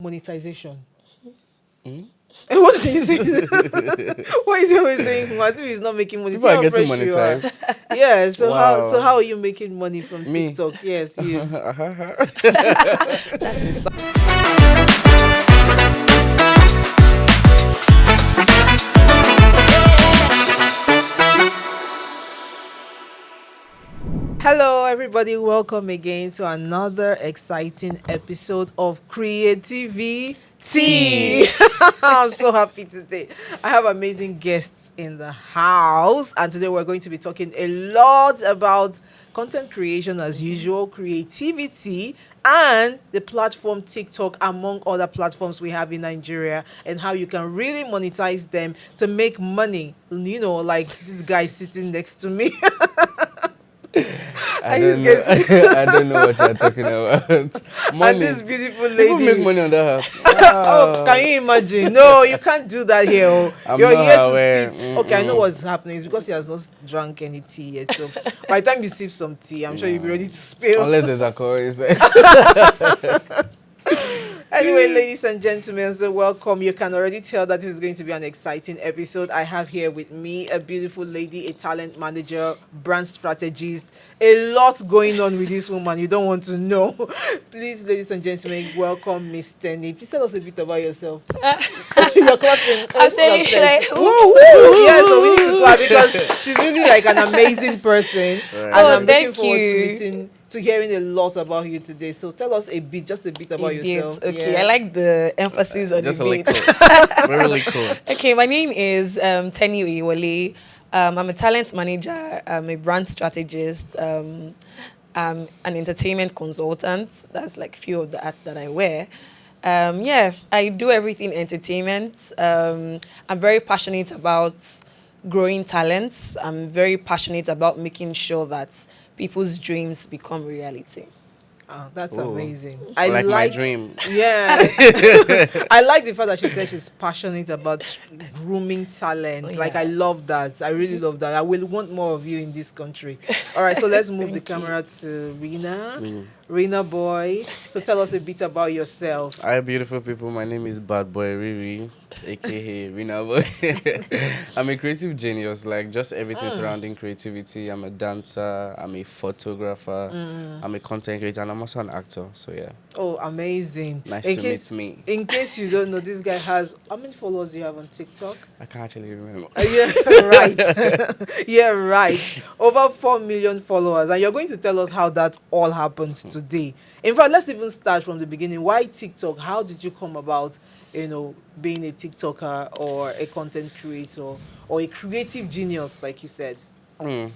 monetization. Hmm? What can you say? Why is he always saying as if he's not making money? People See are how getting fresh you are. monetized. Yeah. So how Wow. are you making money from Me. TikTok? Yes, you. That's insane. Hello, everybody. Welcome again to another exciting episode of CreativiTEA. I'm so happy today. I have amazing guests in the house, and today we're going to be talking a lot about content creation as usual, creativity, and the platform TikTok, among other platforms we have in Nigeria, and how you can really monetize them to make money. You know, like this guy sitting next to me. I I just don't know. get I don't know what you're talking about. and Money. this beautiful People make lady. money on that app. Oh, can Wow. you imagine? No, you can't do that here. Oh. I'm You're here not to aware. spit. Okay, I know Mm-mm. what's happening. It's because he has not drunk any tea yet. So by the time you sip some tea, I'm sure you'll be No. ready to spill. Unless there's a chorus. Anyway, ladies and gentlemen, so welcome. You can already tell that this is going to be an exciting episode. I have here with me a beautiful lady, a talent manager, brand strategist. A lot going on with this woman. You don't want to know. Please, ladies and gentlemen, welcome Miss Tennie. Please tell us a bit about yourself. You're clapping. I say like, Woo, woo. Yeah, so we need to clap because she's really like an amazing person. Right. And Oh, I'm looking thank forward to you. meeting to hearing a lot about you today. So tell us a bit, just a bit about A bit. yourself. Okay, Yeah. I like the emphasis on Just the a bit. little. Really cool. Okay, my name is Tennie. I'm a talent manager. I'm a brand strategist. I'm an entertainment consultant. That's like few of the hats that I wear. Yeah, I do everything entertainment. I'm very passionate about growing talents. I'm very passionate about making sure that people's dreams become reality. Oh, that's Ooh. amazing. Like my dream. Yeah. I like the fact that she said she's passionate about grooming talent. Oh, Like, I yeah. love that. I really love that. I will want more of you in this country. All right, so let's move the Thank you. camera to Rina. Mm. Rina boy. So tell us a bit about yourself. Hi, beautiful people. My name is Bad Boy Riri, aka Rinaboyxx. I'm a creative genius, like just everything surrounding creativity. I'm a dancer, I'm a photographer, I'm a content creator, and I'm also an actor. So, yeah, Oh, amazing. nice In to case, meet me. in case you don't know, this guy has, how many followers do you have on TikTok? I can't actually remember. Yeah, right. Yeah, right. Over 4 million followers. And you're going to tell us how that all happened today. In fact, let's even start from the beginning. Why TikTok? How did you come about, being a TikToker or a content creator or a creative genius, like you said? Mm.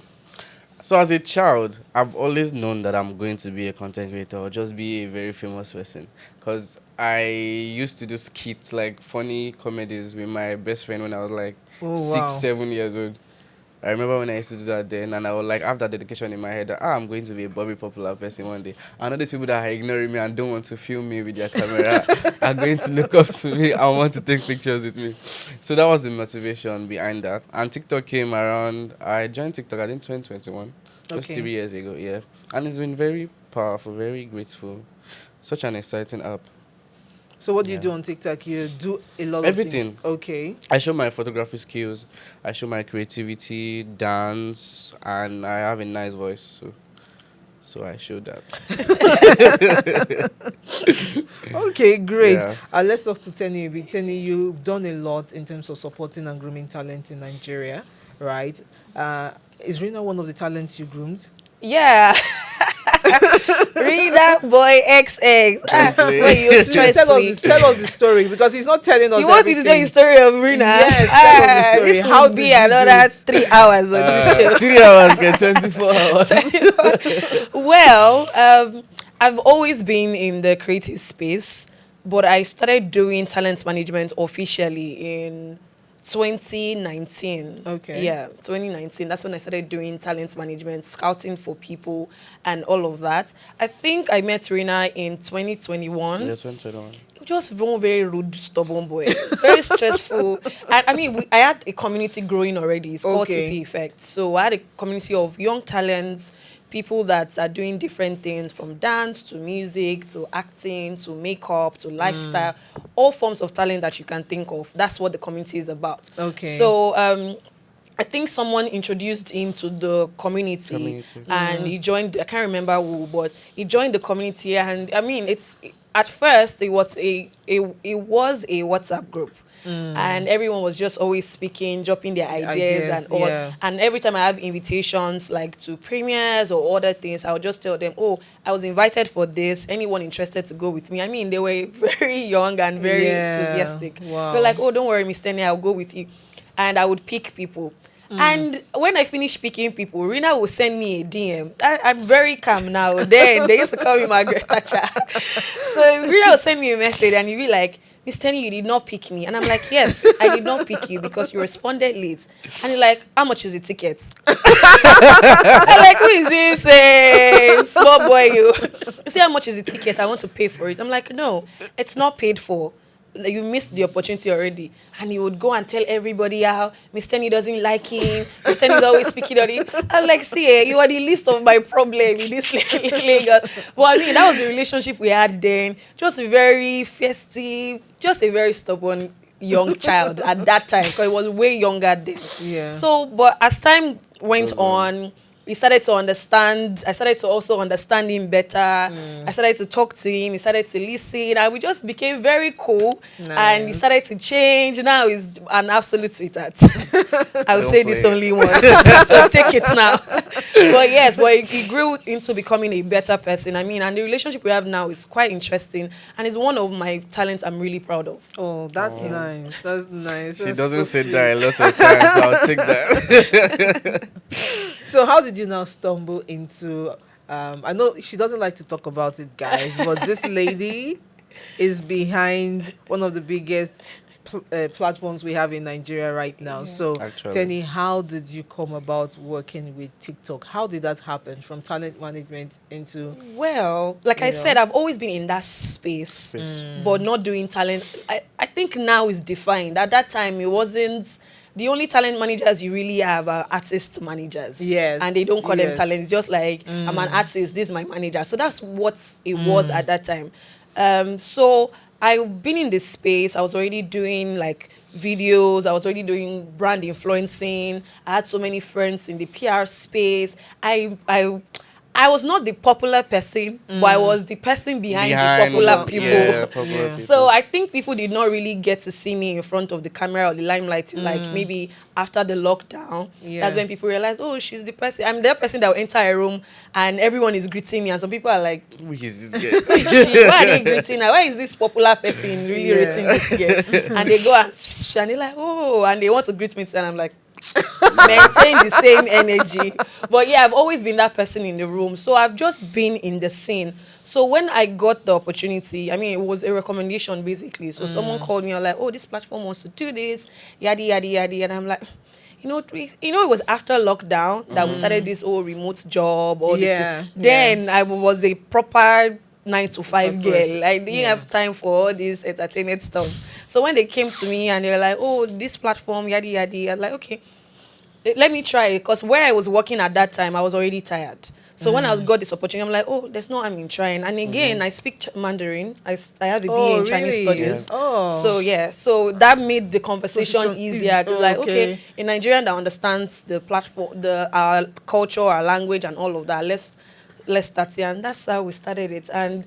So as a child, I've always known that I'm going to be a content creator or just be a very famous person. Because I used to do skits, like funny comedies with my best friend when I was like Oh, six, wow. 7 years old. I remember when I used to do that then, and I would like have that dedication in my head that I'm going to be a Bobby popular person one day. I know these people that are ignoring me and don't want to film me with their camera are going to look up to me and want to take pictures with me. So that was the motivation behind that. And TikTok came around. I joined TikTok, I think 2021, just Okay. 3 years ago, yeah. And it's been very powerful, very grateful. Such an exciting app. So what do you Yeah. do on TikTok? You do a lot of Everything. things. Okay. I show my photography skills, I show my creativity, dance, and I have a nice voice, so I show that. Okay, great. Yeah. Let's talk to Tennie a bit. Tennie, you've done a lot in terms of supporting and grooming talents in Nigeria, right? Is Rina one of the talents you groomed? Yeah. Rinaboyxx. Wait, you Please stress me. tell us the story because he's not telling us You want me to tell everything. you the story of Rina? Yes, tell us the story. This How will did be you do another it? 3 hours on this show. 3 hours, get 24 hours. Well, I've always been in the creative space, but I started doing talent management officially in 2019. Okay. Yeah, 2019. That's when I started doing talent management, scouting for people, and all of that. I think I met Rina in 2021. Yes, 21. Just one very rude, stubborn boy. Very stressful. And I mean, I had a community growing already. It's called Okay. TT Effect. So I had a community of young talents, people that are doing different things, from dance to music to acting to makeup to lifestyle, all forms of talent that you can think of. That's what the community is about. Okay. So I think someone introduced him to the community, and he joined. I can't remember who, but he joined the community. And I mean, it's at first it was a WhatsApp group. And everyone was just always speaking, dropping their ideas and all. Yeah. And every time I have invitations like to premieres or other things, I would just tell them, "Oh, I was invited for this. Anyone interested to go with me?" I mean, they were very young and very enthusiastic. Wow. They're like, "Oh, don't worry, Miss Tennie, I'll go with you." And I would pick people. And when I finish picking people, Rina will send me a DM. I'm very calm now. Then they used to call me Margaret Thatcher. So Rina will send me a message and you'll be like, "Miss Tennie, you did not pick me." And I'm like, "Yes, I did not pick you because you responded late." And you're like, "How much is the ticket?" I'm like, "Who is this small boy? You say, how much is the ticket? I want to pay for it." I'm like, "No, it's not paid for. You missed the opportunity already." And he would go and tell everybody how Miss Tennie doesn't like him. Miss Tennie is always speaking on it. I'm like, "See, you are the least of my problem in this Lagos." But I mean, that was the relationship we had then. Just very festive, just a very stubborn young child at that time, because he was way younger then. Yeah. So, but as time went on, we started to understand. I started to also understand him better. I started to talk to him. He started to listen, and we just became very cool. And he started to change. Now he's an absolute sweetheart. I'll say this only once, so take it now. But yes, but he grew into becoming a better person. I mean, and the relationship we have now is quite interesting, and it's one of my talents I'm really proud of. Oh, that's nice. That's nice. She That's doesn't so say that a sweet. lot of times, so I'll take that. So how did you now stumble into I know she doesn't like to talk about it, guys, but this lady is behind one of the biggest platforms we have in Nigeria right now. So Actually. Tennie, how did you come about working with TikTok? How did that happen from talent management into Well, like I said, I've always been in that space, but not doing talent. I think now is defined. At that time, it wasn't. The only talent managers you really have are artist managers. Yes. And they don't call them Yes. talent. It's just like, I'm an artist, this is my manager. So that's what it was at that time. So I've been in this space. I was already doing like videos. I was already doing brand influencing. I had so many friends in the PR space. I was not the popular person, but I was the person behind the popular people. Yeah, popular people. So I think people did not really get to see me in front of the camera or the limelight like maybe after the lockdown. Yeah. That's when people realize, oh, she's the person. I'm the person that will enter a room and everyone is greeting me, and some people are like, Who is this "Who is guy? she? Why are they greeting her? Why is this popular person really greeting this girl?" And they go and they're like, "Oh," and they want to greet me too, and I'm like, maintain the same energy. But yeah, I've always been that person in the room, so I've just been in the scene. So when I got the opportunity, I mean, it was a recommendation basically. So someone called me and like, "Oh, this platform wants to do this, yada yada yada," and I'm like, it was after lockdown that we started this whole remote job. All this thing. Then I was a proper 9 to 5 girl. I didn't have time for all this entertainment stuff. So when they came to me and they were like, "Oh, this platform, yada yada," I'm like, "Okay, let me try it." Because where I was working at that time, I was already tired. So when I got this opportunity, I'm like, "Oh, there's no harm in trying." And again, I speak Mandarin. I have a BA in Chinese studies. Yeah. Oh. So that made the conversation easier. Like, okay, a Nigerian that understands the platform, our culture, our language, and all of that. Let's start here, and that's how we started it. And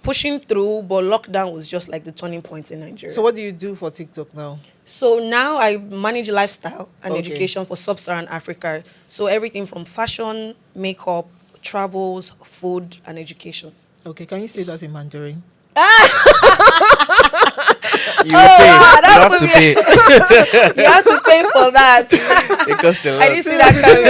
pushing through, but lockdown was just like the turning point in Nigeria. So what do you do for TikTok now? So now I manage lifestyle and education for sub-Saharan Africa. So everything from fashion, makeup, travels, food, and education. Okay, can you say that in Mandarin? You have to pay. You have to pay for that. It costs a lot. I didn't see that coming.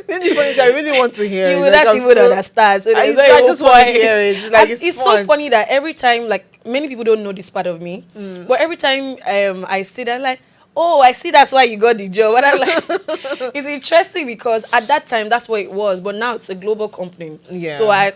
Then the point is, I really want to hear You it. would Like, not I'm even so- understand. So I there's no just want to point. hear it. Like, it's so fun. funny that every time, like, many people don't know this part of me, but every time I see that, like, "Oh, I see that's why you got the job." And I'm like, it's interesting because at that time that's what it was, but now it's a global company. Yeah. So I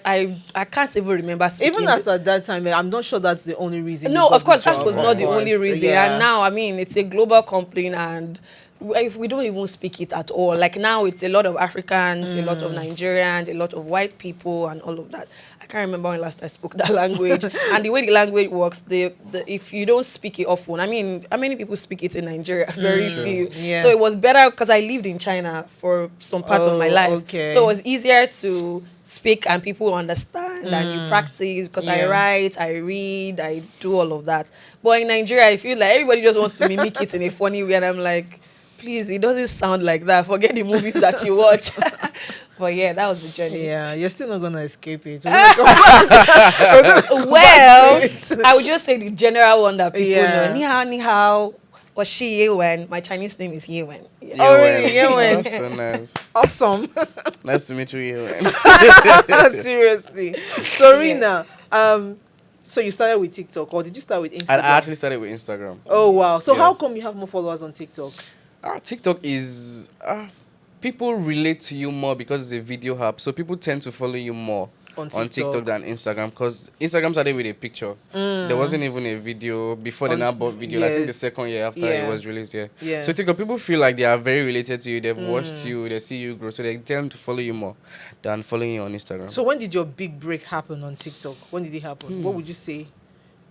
can't even remember speaking. Even as at that time, I'm not sure that's the only reason. No, you got of course the that job, was of not the course. only reason. Yeah. And now, I mean, it's a global company and we don't even speak it at all. Like now, it's a lot of Africans, a lot of Nigerians, a lot of white people, and all of that. I can't remember when last I spoke that language. And the way the language works, the if you don't speak it often, I mean, how many people speak it in Nigeria? Very few. Yeah. So it was better because I lived in China for some part of my life. Okay. So it was easier to speak and people understand and you practice because I Yeah. write, I read, I do all of that. But in Nigeria, I feel like everybody just wants to mimic it in a funny way, and I'm like, please, it doesn't sound like that. Forget the movies that you watch. But yeah, that was the journey. Yeah, you're still not gonna escape it. Well, I would just say the general one that people Yeah. know. Ni hao, ni hao. Or she Yewen. My Chinese name is Yewen. Yeah. Oh, really? Yewen. That's so nice. Awesome. Nice to meet you, Yewen. Seriously. So Rina, so you started with TikTok, or did you start with Instagram? I actually started with Instagram. Oh wow. So Yeah. how come you have more followers on TikTok? TikTok is people relate to you more because it's a video app, so people tend to follow you more On on TikTok. TikTok than Instagram, because Instagram started with a picture. There wasn't even a video before they On- now bought video. I think the yes. second year after Yeah. it was released. Yeah. Yeah. So TikTok, people feel like they are very related to you. They've watched you. They see you grow, so they tend to follow you more than following you on Instagram. So when did your big break happen on TikTok? When did it happen? What would you say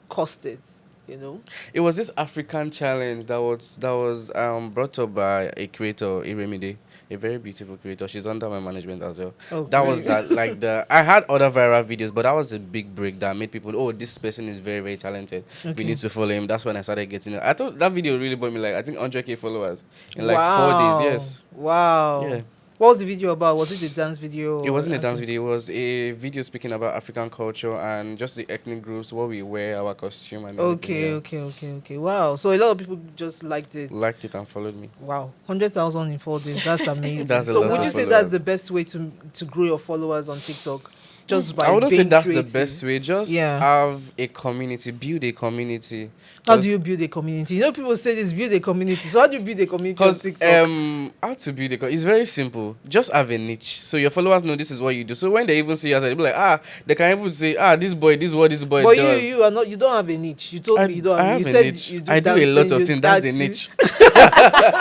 caused it? You know? It was this African challenge that was brought up by a creator, Iremide, a very beautiful creator. She's under my management as well. Oh, That was great. that I had other viral videos, but that was a big break that made people, oh, this person is very, very talented. Okay. We need to follow him. That's when I started getting it. I thought that video really brought me like, I think 100K followers in like 4 days. Yes. Wow. Yeah. What was the video about? Was it a dance video? It wasn't a or dance acting? video. It was a video speaking about African culture and just the ethnic groups, what we wear, our costume, and everything, Okay. Wow. So a lot of people just liked it. yeah. Liked it and followed me. Wow, 100,000 in 4 days. That's amazing. That's a So lot would of you say followers. that's the best way to grow your followers on TikTok? Just by I wouldn't say being that's creative? the best way. Just Yeah. have a community, build a community. How do you build a community? You know, people say this, build a community. So how do you build a community on Because TikTok? how to build a it's very simple. Just have a niche, so your followers know this is what you do. So when they even see us, they'll be like, they can able to say, this boy, this is what this boy But does. you are not. You don't have a niche. You told me you don't I have. have You a said niche. you do I do a lot dancing, of things. That's the niche. niche.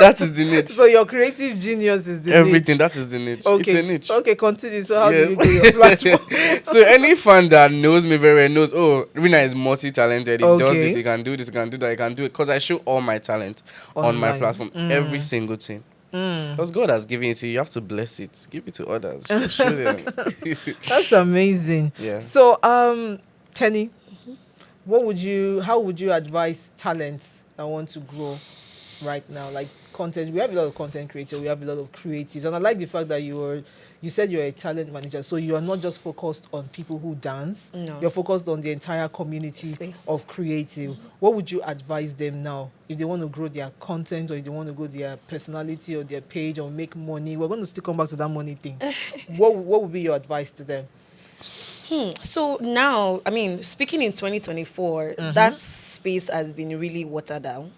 That is the niche. So your creative genius is the Everything. niche. That is the niche. Okay. It's a niche. Okay, continue. So how do Yes. you do your platform? So any fan that knows me very well knows, oh, Rina is multi-talented. He does Okay. this, he can do this, he can do that, he can do it. Because I show all my talent on my Online. platform, every single thing. Because God has given it to you, you have to bless it. Give it to others. Show them. That's amazing. Yeah. So, Tennie, how would you advise talents that want to grow right now? Like content, we have a lot of content creators, we have a lot of creatives, and I like the fact that you said you're a talent manager, so you are not just focused on people who dance. No. You're focused on the entire community Space. of creative. What would you advise them now if they want to grow their content, or if they want to grow their personality or their page or make money? We're going to still come back to that money thing. What would be your advice to them? So now, I mean, speaking in 2024, that space has been really watered down.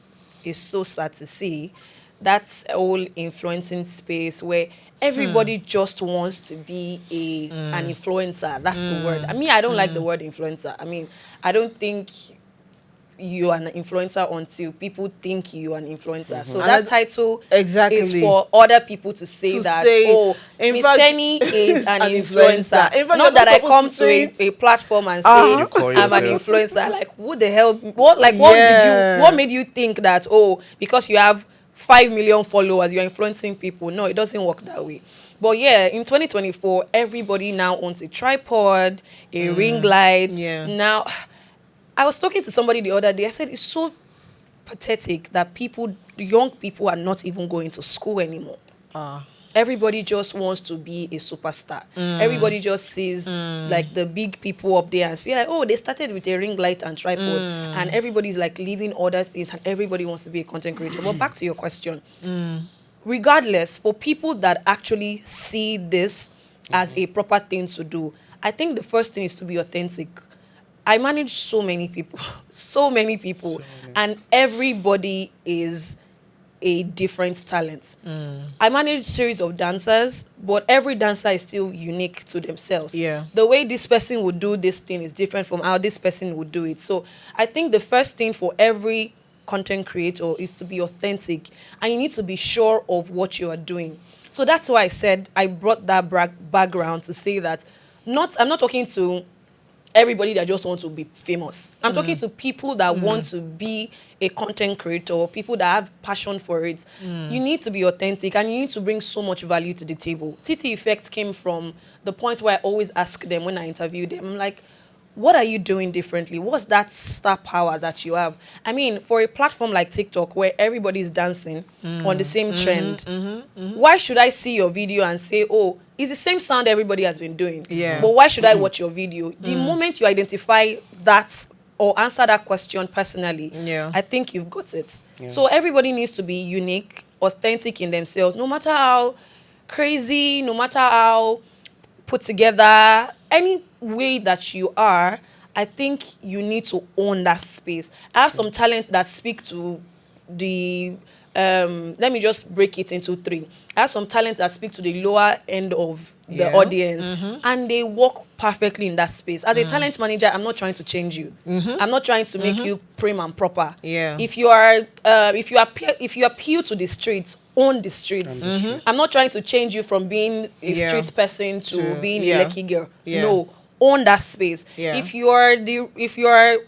It's so sad to see. That's a whole influencing space where everybody just wants to be an influencer. That's the word. I mean, I don't like the word influencer. I mean, I don't think you are an influencer until people think you are an influencer. So And that title Exactly. is for other people to say To that, say, oh, in Miss fact, Tennie is an influencer. In fact, Not you're that not I supposed come to say to a platform and say Uh-huh. You call I'm an yourself. influencer. Like, who the hell? Yeah. What made you think that? Oh, because you have 5 million followers, you're influencing people? No, it doesn't work that way. But yeah, in 2024, everybody now owns a tripod, a ring light. Yeah. Now, I was talking to somebody the other day. I said it's so pathetic that young people are not even going to school anymore. Everybody just wants to be a superstar. Everybody just sees like the big people up there and feel like, oh, they started with a ring light and tripod, and everybody's like leaving other things, and everybody wants to be a content creator. But back to your question, regardless, for people that actually see this as a proper thing to do, I think the first thing is to be authentic. I manage so many people, and everybody is a different talent. I manage series of dancers, but every dancer is still unique to themselves. Yeah. The way this person would do this thing is different from how this person would do it. So I think the first thing for every content creator is to be authentic, and you need to be sure of what you are doing. So that's why I said I brought that background to say that I'm not talking to everybody that just wants to be famous. I'm talking to people that want to be a content creator, people that have passion for it. You need to be authentic, and you need to bring so much value to the table. TT Effect came from the point where I always ask them when I interview them, I'm like, what are you doing differently? What's that star power that you have? I mean, for a platform like TikTok where everybody's dancing on the same trend, why should I see your video and say, oh, it's the same sound everybody has been doing? Yeah. But why should I watch your video? The moment you identify that or answer that question personally, Yeah. I think you've got it. Yeah. So everybody needs to be unique, authentic in themselves, no matter how crazy, no matter how put together, any way that you are. I think you need to own that space. I have some talents that speak to the let me just break it into three. I have some talents that speak to the lower end of the Yeah. audience, and they work perfectly in that space. As a talent manager, I'm not trying to change you. I'm not trying to make you prim and proper. Yeah. If you are if you appeal to the streets, own the streets. I'm not trying to change you from being a Yeah. street person to being yeah. a lucky girl. Yeah. No, own that space. Yeah. If you are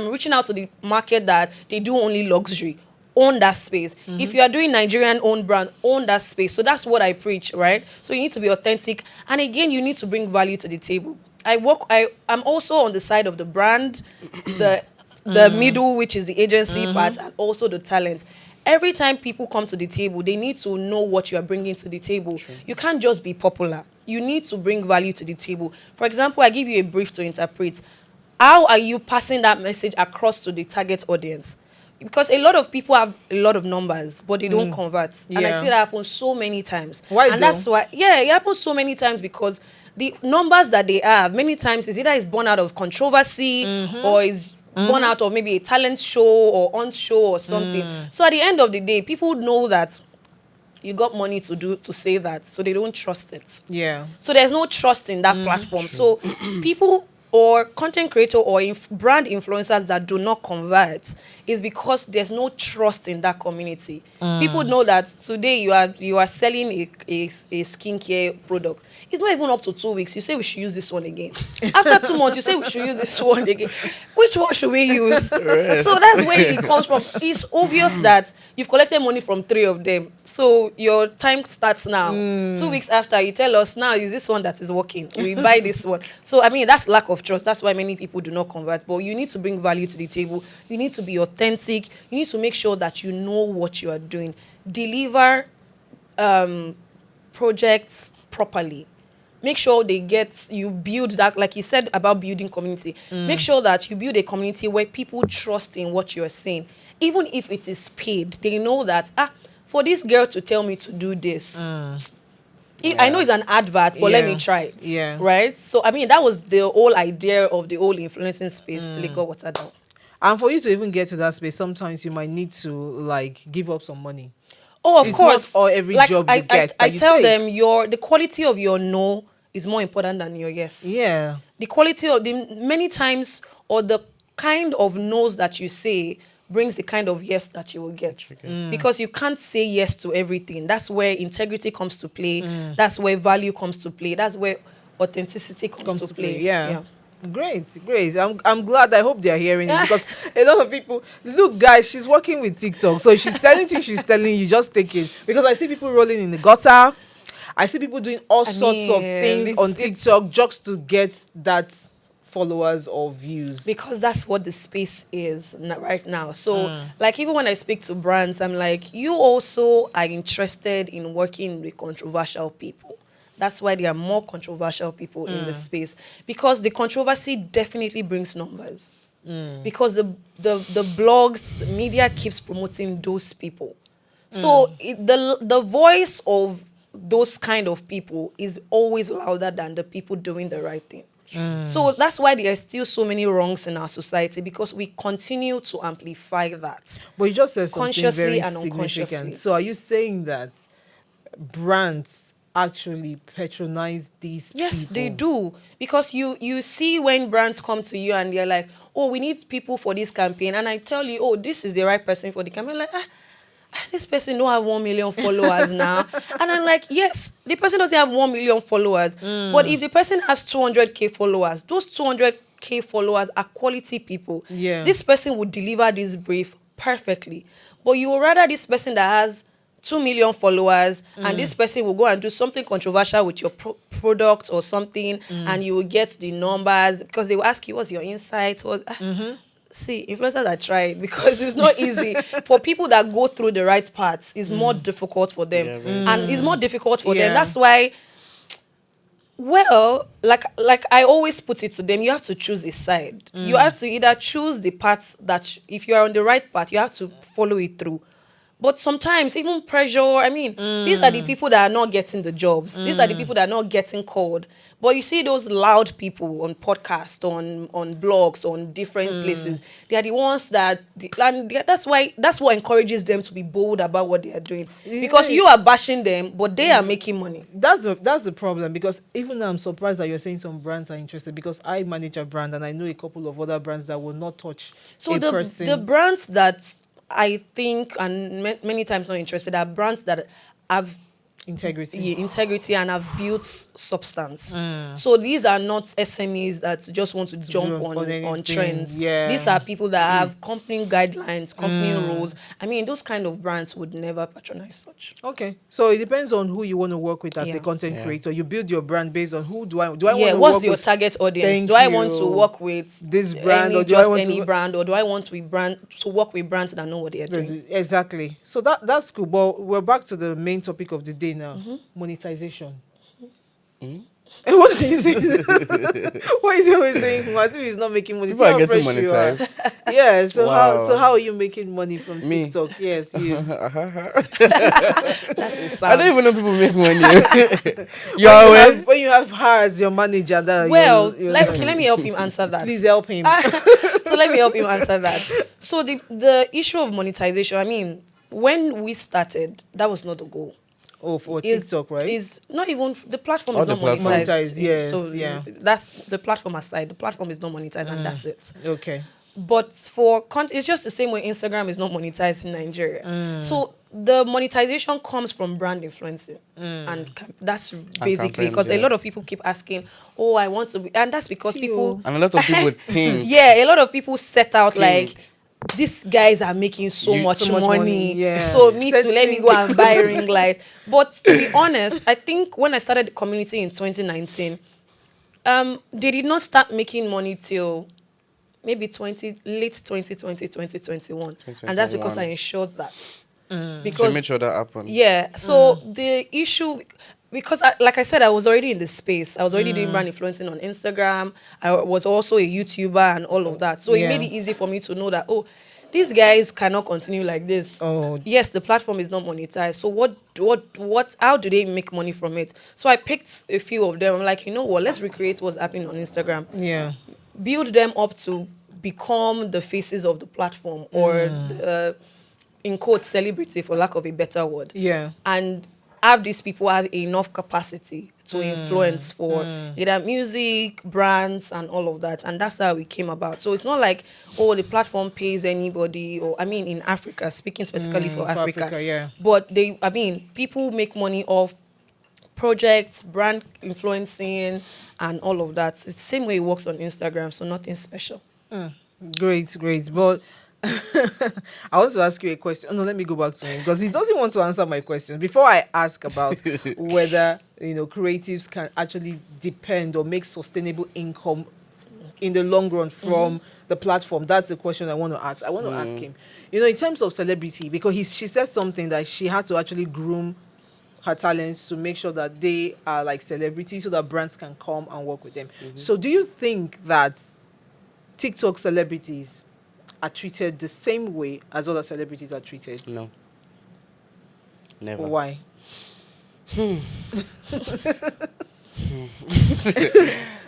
reaching out to the market that they do only luxury, own that space. If you are doing Nigerian owned brand, own that space. So that's what I preach, right? So you need to be authentic, and again, you need to bring value to the table. I'm also on the side of the brand, the middle, which is the agency part, and also the talent. Every time people come to the table, they need to know what you are bringing to the table. You can't just be popular. You need to bring value to the table. For example, I give you a brief to interpret. How are you passing that message across to the target audience? Because a lot of people have a lot of numbers, but they don't convert. And I Yeah. see that happen so many times. Why And though? that's why, yeah, it happens so many times because the numbers that they have, many times, is either it's born out of controversy or is born out of maybe a talent show or on show or something. So at the end of the day, people know that you got money to say that, so they don't trust it. Yeah. So there's no trust in that platform. So people or content creator or brand influencers that do not convert is because there's no trust in that community. People know that today you are selling a skincare product. It's not even up to 2 weeks. You say we should use this one again. After 2 months, you say we should use this one again. Which one should we use? So that's where it comes from. It's obvious that you've collected money from 3 of them. So your time starts now. 2 weeks after, you tell us, now is this one that is working. We buy this one. So, I mean, that's lack of trust. That's why many people do not convert. But you need to bring value to the table. You need to be authentic. You need to make sure that you know what you are doing. Deliver projects properly. Make sure you build that, like you said about building community. Make sure that you build a community where people trust in what you're saying. Even if it is paid, they know that, for this girl to tell me to do this, I know it's an advert, but let me try it. Yeah. Right? So, I mean, that was the whole idea of the whole influencing space till it got watered down. And for you to even get to that space, sometimes you might need to like give up some money. Oh, of It's course. not all every job you get I that you tell take. them the quality of your no is more important than your yes. Yeah. The quality of many times, or the kind of no's that you say brings the kind of yes that you will get. Because you can't say yes to everything. That's where integrity comes to play. That's where value comes to play. That's where authenticity comes to play. Yeah. Great. I'm glad. I hope they are hearing it, because a lot of people, look, guys, she's working with TikTok, so if she's telling things, she's telling you, just take it. Because I see people rolling in the gutter. I see people doing all sorts of things on TikTok just to get that followers or views. Because that's what the space is right now. So, like, even when I speak to brands, I'm like, you also are interested in working with controversial people. That's why there are more controversial people in the space. Because the controversy definitely brings numbers. Because the blogs, the media keeps promoting those people. So the voice of those kind of people is always louder than the people doing the right thing. So that's why there are still so many wrongs in our society, because we continue to amplify that. But you just said something Consciously very and significant. unconsciously. So are you saying that brands actually patronize these Yes, people. they do. Because you see when brands come to you and they're like, oh, we need people for this campaign. And I tell you, oh, this is the right person for the campaign. Like, this person don't have 1 million followers now. And I'm like, yes, the person doesn't have 1 million followers. But if the person has 200K followers, those 200K followers are quality people. Yeah. This person would deliver this brief perfectly. But you would rather this person that has 2 million followers and this person will go and do something controversial with your product or something, and you will get the numbers because they will ask you what's your insight. See, influencers are trying because it's not easy for people that go through the right paths. It's more difficult for them, Yeah, very and it's more difficult for Yeah. them. That's why. Well, like I always put it to them, you have to choose a side. You have to either choose the path that if you are on the right path, you have to follow it through. But sometimes even pressure, I mean, these are the people that are not getting the jobs. These are the people that are not getting called. But you see those loud people on podcasts, on blogs, on different places. They are the ones that's what encourages them to be bold about what they are doing. Because you are bashing them, but they are making money. That's the problem, because even now I'm surprised that you're saying some brands are interested, because I manage a brand and I know a couple of other brands that will not touch So a person. the brands that I think and many times not interested are brands that have Integrity. integrity and have built substance. So these are not SMEs that just want to jump jump on anything, on trends. yeah. These are people that have company guidelines, company rules. I mean, those kind of brands would never patronize such. Okay, so it depends on who you want to work with as Yeah. a content Yeah. creator. You build your brand based on who do I want to What's work your with? target audience? Thank Do I want to you. work with This brand, or do I just want to any work- brand, or do I want to work with brands that know what they are doing? Exactly. So that's cool. But we're back to the main topic of the day now. Monetization. And what do you say? What is he always saying? As if he's not making money. People See are how getting fresh you are. monetized. Yeah. So Wow. how are you making money from Me? TikTok? Yes, you. That's I insane. don't even know people make money. you when, are you aware? have, when you have her as your manager, that Well, you're let me help him answer that. please help him. So let me help him answer that. So the issue of monetization, I mean, when we started, that was not the goal. Oh, for Is TikTok, right? Is not even the platform Oh, is the not platform. monetized. Monetized, yes, So yeah. that's the platform aside. The platform is not monetized, and that's it. Okay. But for it's just the same way Instagram is not monetized in Nigeria. So the monetization comes from brand influencing, and that's basically campaigns, because a yeah. lot of people keep asking, "Oh, I want to," and that's because people. And a lot of people think. Yeah, a lot of people set out Think. like these guys are making so much so much money, money. yeah. So me too, let me Setting- go and buy ring light. But to be honest, I think when I started the community in 2019, they did not start making money till maybe late 2020, 2021. And that's because I 2021. ensured that. So Because make sure that happens. yeah. So the issue, because like I said, I was already in the space. I was already doing brand influencing on Instagram. I was also a YouTuber and all of that. So Yeah. it made it easy for me to know that, oh, these guys cannot continue like this. Oh. Yes, the platform is not monetized. So how do they make money from it? So I picked a few of them. I'm like, you know what? Let's recreate what's happening on Instagram. Yeah. Build them up to become the faces of the platform, or the, in quotes, celebrity, for lack of a better word. Yeah. And have these people have enough capacity to influence for either music, brands, and all of that. And that's how we came about. So it's not like, oh, the platform pays anybody, or I mean, in Africa, speaking specifically for Africa. Yeah. But people make money off projects, brand influencing, and all of that. It's the same way it works on Instagram, so nothing special. Great. But I want to ask you a question. Oh, no, let me go back to him, because he doesn't want to answer my question. Before I ask about whether creatives can actually depend or make sustainable income in the long run from the platform, that's the question I want to ask. I want to ask him, in terms of celebrity, because she said something that she had to actually groom her talents to make sure that they are like celebrities, so that brands can come and work with them. So do you think that TikTok celebrities are treated the same way as other celebrities are treated? No. Never. Why?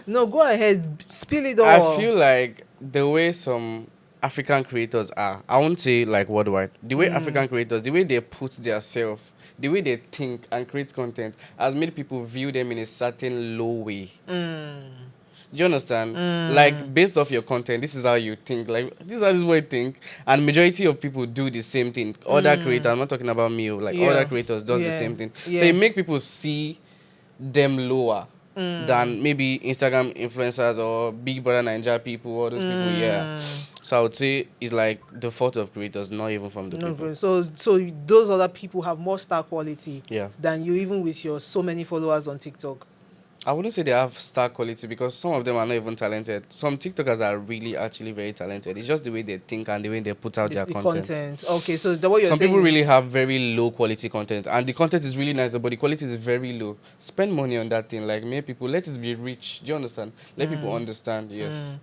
No, go ahead, spill it all. I feel like the way African creators are, I won't say like worldwide, the way African creators, the way they put their self, the way they think and create content has made people view them in a certain low way. Do you understand? Like, based off your content, this is how you think. Like, this is what you think. And majority of people do the same thing. Other creators, I'm not talking about me, like Yeah. other creators does the Yeah. same thing. Yeah. So it make people see them lower than maybe Instagram influencers or Big Brother Ninja people, all those people. Yeah. So I would say it's like the fault of creators, not even from the No, people. so those other people have more star quality Yeah. than you, even with your so many followers on TikTok. I wouldn't say they have star quality because some of them are not even talented. Some TikTokers are really actually very talented. It's just the way they think and the way they put out their The content. Okay, so what you're Some saying people is- really have very low quality content, and the content is really nice, but the quality is very low. Spend money on that thing. Like, make people, let it be rich. Do you understand? Let people understand. Yes.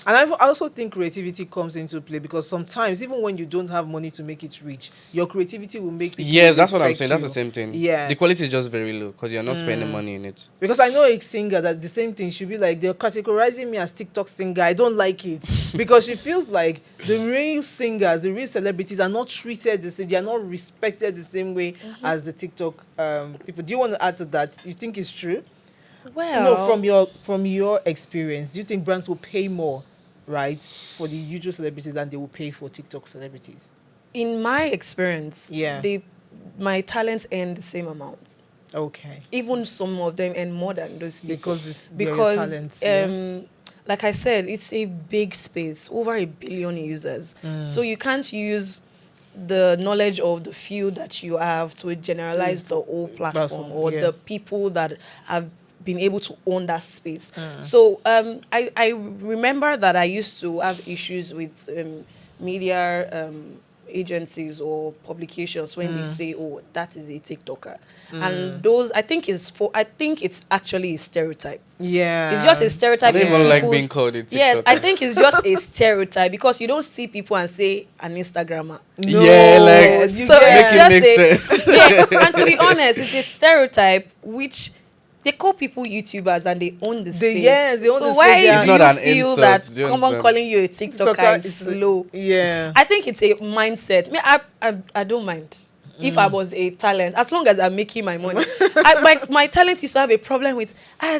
And I also think creativity comes into play, because sometimes even when you don't have money to make it rich, your creativity will make people Yes, that's what I'm respect saying. That's you. the same thing. Yeah. The quality is just very low because you're not spending money in it. Because I know a singer that the same thing, she'll be like, they're categorizing me as TikTok singer. I don't like it. Because she feels like the real singers, the real celebrities are not treated the same, they are not respected the same way as the TikTok people. Do you want to add to that? You think it's true? Well, No, from your experience, do you think brands will pay more, right, for the usual celebrities than they will pay for TikTok celebrities? in my experience, Yeah. my talents earn the same amount. Okay. Even some of them earn more than those people. They're your Because talents, yeah. like I said, it's a big space, over 1 billion users. So you can't use the knowledge of the few that you have to generalize the whole platform or yeah. the people that have been able to own that space. So I remember that I used to have issues with media agencies or publications when they say, oh, that is a TikToker. And those, I think it's actually a stereotype. Yeah. It's just a stereotype. I don't in even like people's- being called a Yes, TikToker. I think it's just a stereotype because you don't see people and say an Instagrammer. No, Yeah, like, you So get- make it it's make just sense. yeah, and to be honest, it's a stereotype which they call people YouTubers and they own the space. they own so the why space, yeah. It's do not you an feel insult, that do you someone understand? calling you a TikToker is slow? Yeah. I think it's a mindset. I don't mind. If I was a talent, as long as I'm making my money. My talent used to have a problem with,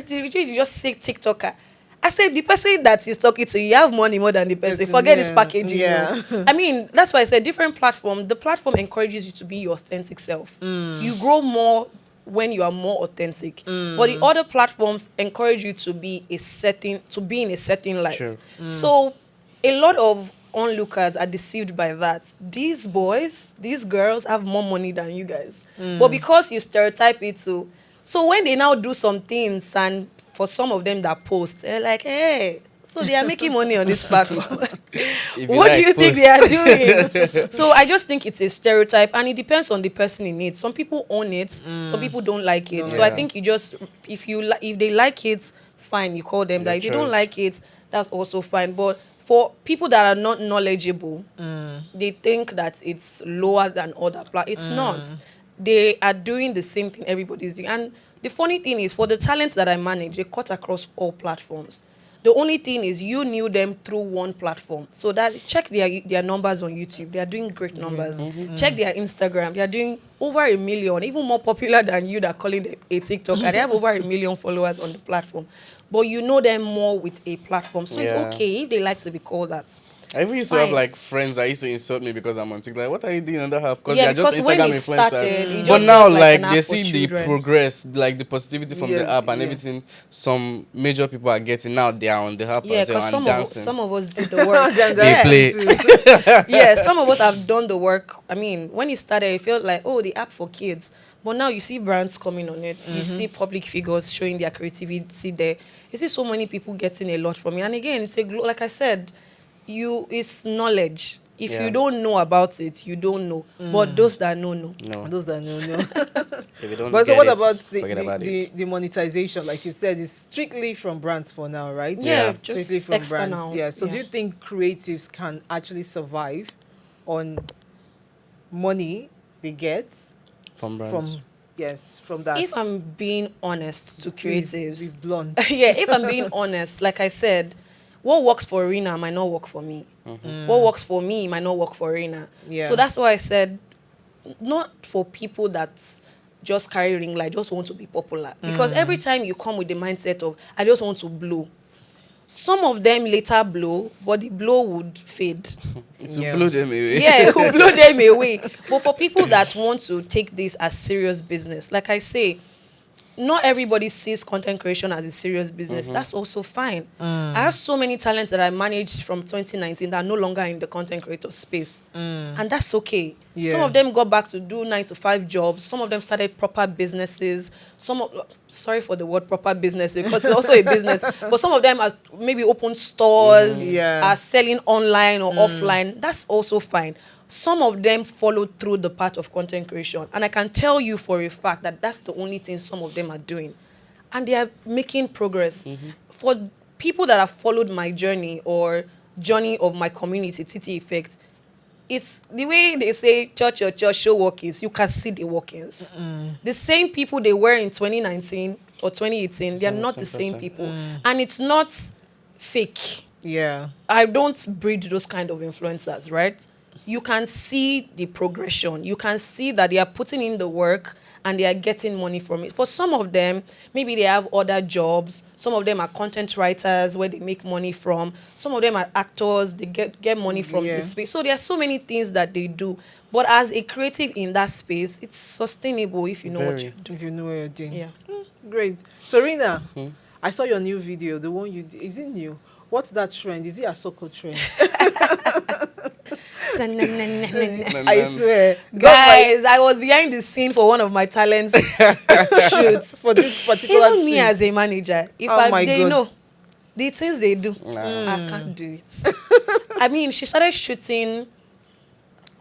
did you just say TikToker? I said, the person that is talking to you, you have money more than the person. Person, Forget this yeah, packaging. yeah. I mean, that's why I said different platform. The platform encourages you to be your authentic self. You grow more when you are more authentic. But the other platforms encourage you to be in a certain light. Sure. So a lot of onlookers are deceived by that. These boys, these girls have more money than you guys. But because you stereotype it so when they now do some things, and for some of them that post, they're like, hey, so they are making money on this platform. If you What do like, you think post. they are doing? So I just think it's a stereotype, and it depends on the person in it. Some people own it, some people don't like it. So I Yeah. think you just, if they like it, fine, you call them Your that. If they don't choice. like it, that's also fine. But for people that are not knowledgeable, they think that it's lower than other platforms. It's not. They are doing the same thing everybody's doing. And the funny thing is, for the talents that I manage, they cut across all platforms. The only thing is you knew them through one platform. So that check their numbers on YouTube. They are doing great numbers. Check their Instagram. They are doing over 1 million, even more popular than you that are calling them a TikToker. They have over 1 million followers on the platform. But you know them more with a platform. So Yeah. it's okay if they like to be called that. I even used to have Fine. like friends that used to insult me because I'm on TikTok. Like, what are you doing on that app? Because Yeah, they're just because when Instagram it influencers. started, it But just now, felt like like an app they for see the children. progress, like the positivity from the Yeah, app and yeah. everything. Some major people are getting now. They are on the app Yeah, as well because and dancing. some of us did the work. Then They that's play. it too. Yeah, some of us have done the work. I mean, when it started, it felt like, oh, the app for kids. But now you see brands coming on it. You see public figures showing their creativity there. You see so many people getting a lot from it. And again, it's like I said, it's knowledge. If Yeah. you don't know about it, you don't know. But those that know. No, Those that know. if you don't But so get what it, about forget about it. the monetization? Like you said, it's strictly from brands for now, right? Yeah, Yeah. just Strictly from external. brands. Yeah. So do you think creatives can actually survive on money they get From brands. from that? If I'm being honest to Please creatives, be blunt. yeah, if I'm being honest, like I said, what works for Rina might not work for me. What works for me might not work for Rina. Yeah. So that's why I said, not for people that just carry ring light, just want to be popular. Because every time you come with the mindset of, I just want to blow, some of them later blow, but the blow would fade. To Yeah. blow them away. Yeah, who blow them away. But for people that want to take this as serious business, like I say, not everybody sees content creation as a serious business. That's also fine. I have so many talents that I managed from 2019 that are no longer in the content creator space. And that's okay. Yeah. Some of them got back to do 9-to-5 jobs. Some of them started proper businesses. Sorry for the word proper business, because it's also a business. But some of them are maybe open stores, Yeah. are selling online or offline. That's also fine. Some of them followed through the path of content creation. And I can tell you for a fact that that's the only thing some of them are doing. And they are making progress. For people that have followed my journey or journey of my community, TT Effect, it's the way they say church your church, show workings. You can see the workings. The same people they were in 2019 or 2018, they are not the same people. And it's not fake. Yeah. I don't breed those kind of influencers, right? You can see the progression. You can see that they are putting in the work and they are getting money from it. For some of them, maybe they have other jobs. Some of them are content writers where they make money from. Some of them are actors. They get money from this space. So there are so many things that they do. But as a creative in that space, it's sustainable if you know what you're doing. If you know what you're doing. Yeah. Great. So, Rina, I saw your new video, the one you did. Is it new? What's that trend? Is it a Soko trend? I swear. Guys, I was behind the scene for one of my talents shoots For this particular Even me scene. as a manager, if Oh my they God. know the things they do, I can't do it. I mean, she started shooting.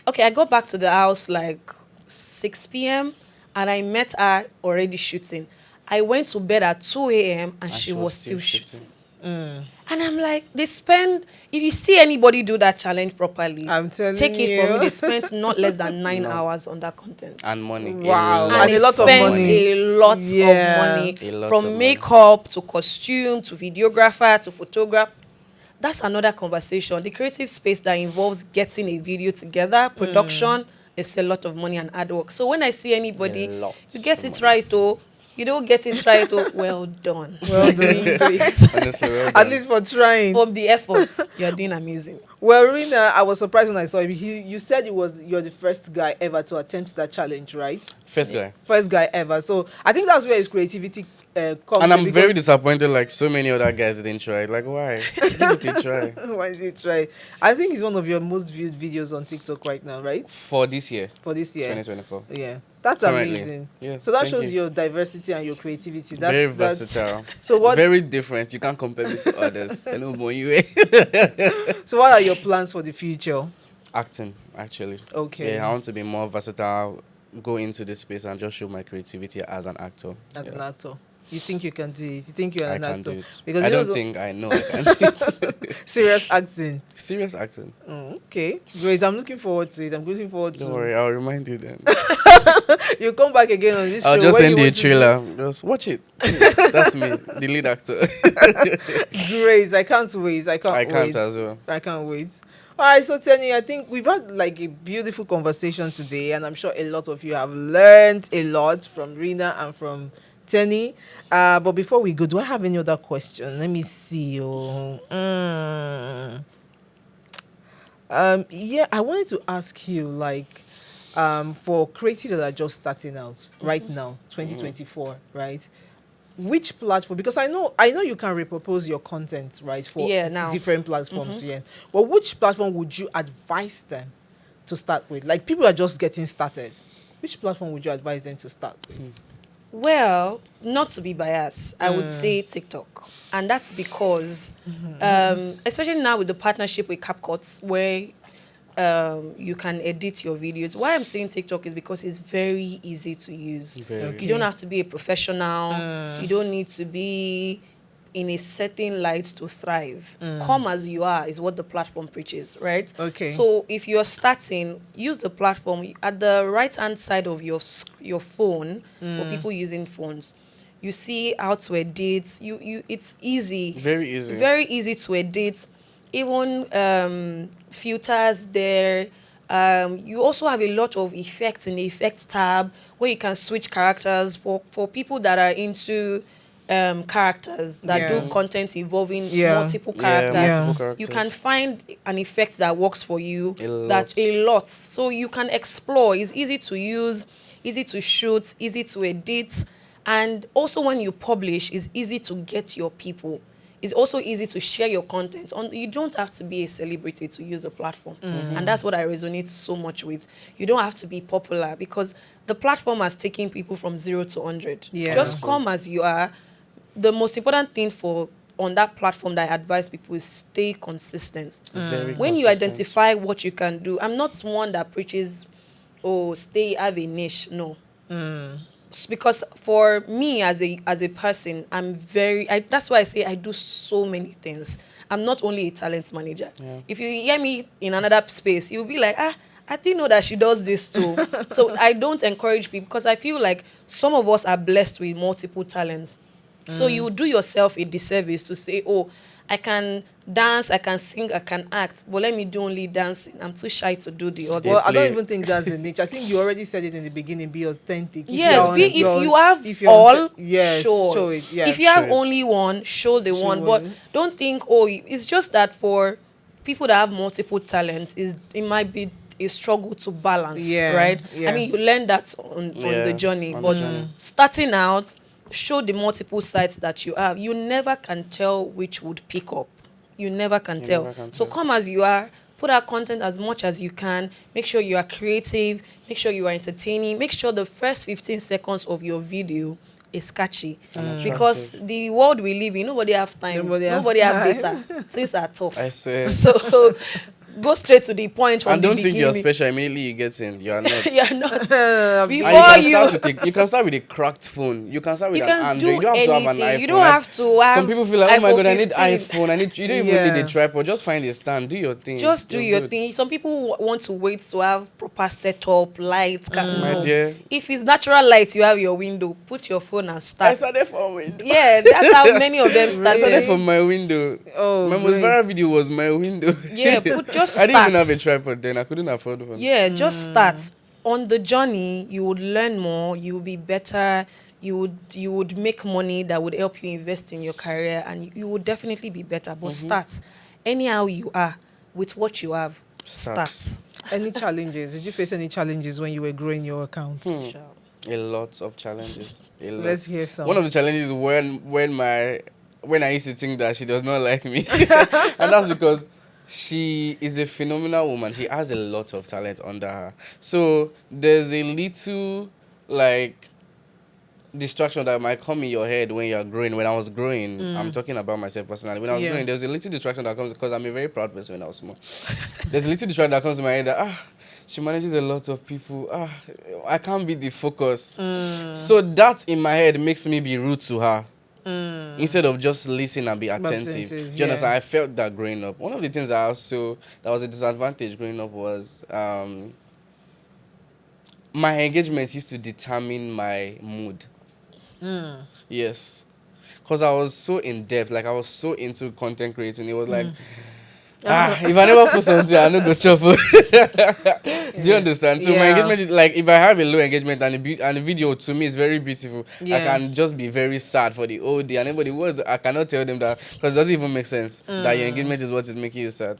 Okay, I got back to the house like 6 p.m. and I met her already shooting. I went to bed at 2 a.m. and she was still shooting. And I'm like, they spend, if you see anybody do that challenge properly, I'm telling take it you. from me, they spent not less than 9 hours on that content. And money. Wow. And And they a lot of spend money. a lot Yeah. of money, A lot from of money. makeup to costume to videographer to photographer. That's another conversation. The creative space that involves getting a video together, production, it's a lot of money and hard work. So when I see anybody, Lots you get of it money. right, oh, you don't get it right, oh, well done. Well You're doing great. Honestly, well At done. least for trying. From the efforts, you're doing amazing. Well, Rina, I was surprised when I saw him. You said you're the first guy ever to attempt that challenge, right? First guy. First guy ever. So I think that's where his creativity comes And in, I'm very because- disappointed, like so many other guys didn't try. Like, why? Didn't they try? Why did he try? I think it's one of your most viewed videos on TikTok right now, right? For this year, For this year. 2024. Yeah. That's Currently. amazing. Yeah, So that thank shows you. your diversity and your creativity. Very That's versatile. So what Very different. You can't compare me to others. I know more you. So what are your plans for the future? Acting, actually. Okay. Yeah, I want to be more versatile, go into this space and just show my creativity as an actor. As an actor. You think you can do it? You think you're I an can actor? do it. Because I you know don't so- think I know I can do it. serious acting. Serious acting. Okay. Great. I'm looking forward to it. I'm looking forward to Don't worry, I'll remind you then. You come back again on this I'll show. just when send you a want to do- trailer. Just watch it. That's me, the lead actor. Great. I can't wait. I can't I wait. can't as well. I can't wait. All right, so Tennie, I think we've had like a beautiful conversation today, and I'm sure a lot of you have learned a lot from Rina and from Tennie. But before we go, do I have any other question? Let me see. Yeah, I wanted to ask you, like, for creatives that are just starting out right now, 2024, right? Which platform? Because I know you can repurpose your content, right, for Now. different platforms. Yeah, but which platform would you advise them to start with? Like, people are just getting started. Which platform would you advise them to start with? Well, not to be biased, I would say TikTok. And that's because, especially now with the partnership with CapCut, where you can edit your videos. Why I'm saying TikTok is because it's very easy to use. Very. You don't have to be a professional. You don't need to be in a certain light to thrive. Come as you are is what the platform preaches, right? Okay. So if you're starting, use the platform. At the right-hand side of your phone, for people using phones, you see how to edit. It's easy. Very easy. Very easy to edit. even filters there. You also have a lot of effects in the effects tab where you can switch characters for people that are into characters that do Yeah. content involving Yeah. multiple Yeah, characters. Yeah. multiple You characters. can find an effect that works for you. A That's lot. a lot. So you can explore. It's easy to use, easy to shoot, easy to edit. And also when you publish, it's easy to get your people. It's also easy to share your content. You don't have to be a celebrity to use the platform. And that's what I resonate so much with. You don't have to be popular because the platform has taken people from 0 to 100. Yeah. Just come as you are. The most important thing on that platform that I advise people is stay consistent. Very When you consistent. identify what you can do, I'm not one that preaches, oh, have a niche. No. Because for me as a person, that's why I say I do so many things. I'm not only a talent manager. Yeah. If you hear me in another space, you'll be like, I didn't know that she does this too. So I don't encourage people because I feel like some of us are blessed with multiple talents. So you do yourself a disservice to say, oh, I can dance, I can sing, I can act, but let me do only dancing. I'm too shy to do the other. Well, I don't Play. even think that's the niche. I think you already said it in the beginning. Be authentic. Yes, if you have if you're all, yes, show. show it. Yeah, if you have show it. only one, show the Show one. But it. don't think, oh, it's just that for people that have multiple talents, it might be a struggle to balance, Yeah, right? yeah. I mean, you learn that on the journey. on the But journey. starting out, show the multiple sides that you have. You never can tell which would pick up. You never can tell. never can So tell. come as you are, put out content as much as you can. Make sure you are creative. Make sure you are entertaining. Make sure the first 15 seconds of your video is catchy. Because the world we live in, nobody have time. Nobody has Nobody have time. data. Things are tough. I swear. So go straight to the point from And the don't think you're beginning. special immediately you get in. You are not. You're not. And Before you can start with a cracked phone. You can start with you an can Android. do You don't have to have an anything. iPhone. You don't have to have. Some people feel like, oh my iPhone god, I need 15. iPhone. You don't even Yeah. need a tripod. Just find a stand. Do your thing. Just do You're your good. thing. Some people want to wait to have proper setup, lights. My No. dear. If it's natural light, you have your window. Put your phone and I start. started from window. Yeah, that's how many of them I started started. from my window. Oh, My most great. viral video was my window. Yeah, just I didn't even start. have a tripod then. I couldn't afford one. Yeah, just start. On the journey, you would learn more. You would be better. You would make money that would help you invest in your career, and you would definitely be better. But start anyhow you are with what you have. Start. Start. Any challenges? Did you face any challenges when you were growing your account? Sure. A lot of challenges. A lot. Let's hear some. One of the challenges when I used to think that she does not like me, and that's because she is a phenomenal woman. She has a lot of talent under her. So there's a little like distraction that might come in your head when you're growing. When I was growing, I'm talking about myself personally. When I was Yeah. growing, there was a little distraction that comes because I'm a very proud person when I was small. There's a little distraction that comes to my head that she manages a lot of people. I can't be the focus. So that in my head makes me be rude to her. Instead of just listen and be attentive. attentive, Do you yeah. understand? I felt that growing up. One of the things that was a disadvantage growing up was my engagement used to determine my mood. Yes. Because I was so in depth, like I was so into content creating. It was like, if I never post something, I no go chop. Do you understand? So my Yeah. engagement is like, if I have a low engagement and the video to me is very beautiful, Yeah. I can just be very sad for the whole day. And anybody was, I cannot tell them that because it doesn't even make sense that your engagement is what is making you sad.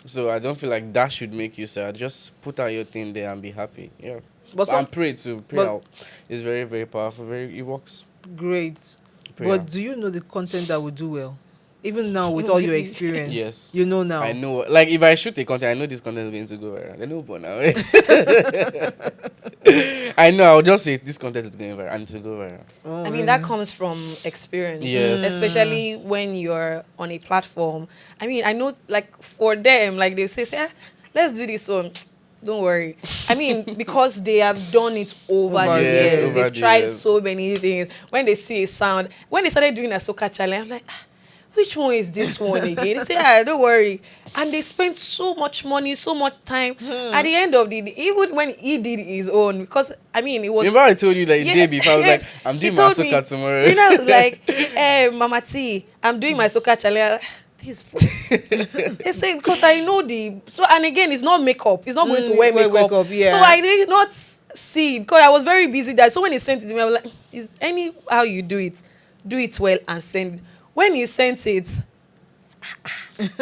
So I don't feel like that should make you sad. Just put out your thing there and be happy. Yeah. But And pray too. Pray but- out. It's very, very powerful. It works. Great. Prayer. But do you know the content that will do well? Even now, with all your experience, Yes. you know now. I know. Like, if I shoot a content, I know this content is going to go viral. I know, but now. I know. I'll just say this content is going viral and to go viral. Oh, I mean, that comes from experience. Yes. Especially when you're on a platform. I mean, I know, like, for them, like, they say, let's do this one. Don't worry. I mean, because they have done it over the Over years. years. Over They've the tried years. so many things. When they see a sound, when they started doing a soca challenge, I'm like, which one is this one again? They say, don't worry. And they spent so much money, so much time. At the end of the day, even when he did his own, because, I mean, it was... Remember I told you that the day before, I was like, I'm He doing my told me, soca tomorrow. You know, I was like, Mama T, I'm doing my soca challenge. please. They say because I know and again, it's not makeup. It's not going to wear makeup. Yeah. So I did not see because I was very busy that. So when he sent it to me, I was like, is any how you do it well and send it. When he sent it,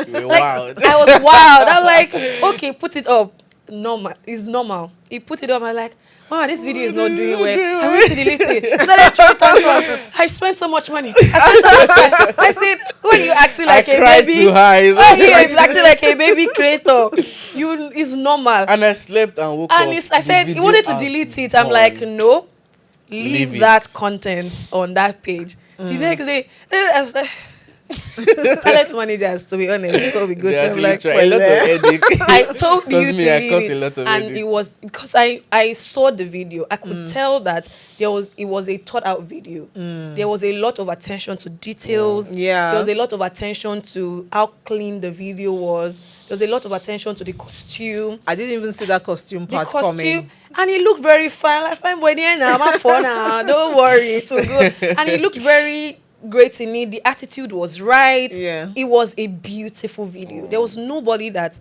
You're like wild. I was wild. I was like, okay, put it up. Normal. It's normal. He put it up. I'm like, Mama, this video is not doing well. I went to delete it. Started throwing tantrums. I spent so much money. I spent so much time. I said, when you acting like a cried baby, too high. when you acting like a baby creator, it's normal. And I slept and woke And up. I the said he video wanted to has delete it. I'm gone. like, no, leave Leave that it. content on that page. The next day, I was like, talent managers, to be honest, before we go They to, I'm actually like, try a lot of headache. I told you Trust me, to I leave caused it, a lot of and headache. it was because I saw the video. I could tell that it was a thought out video. There was a lot of attention to details. Yeah. There was a lot of attention to how clean the video was. There was a lot of attention to the costume. I didn't even see that costume The part costume, coming. and it looked very fine. Like, fine boy, there now, I'm for now. Don't worry, it will go. And it looked very great in it. The attitude was right. Yeah. It was a beautiful video. There was nobody that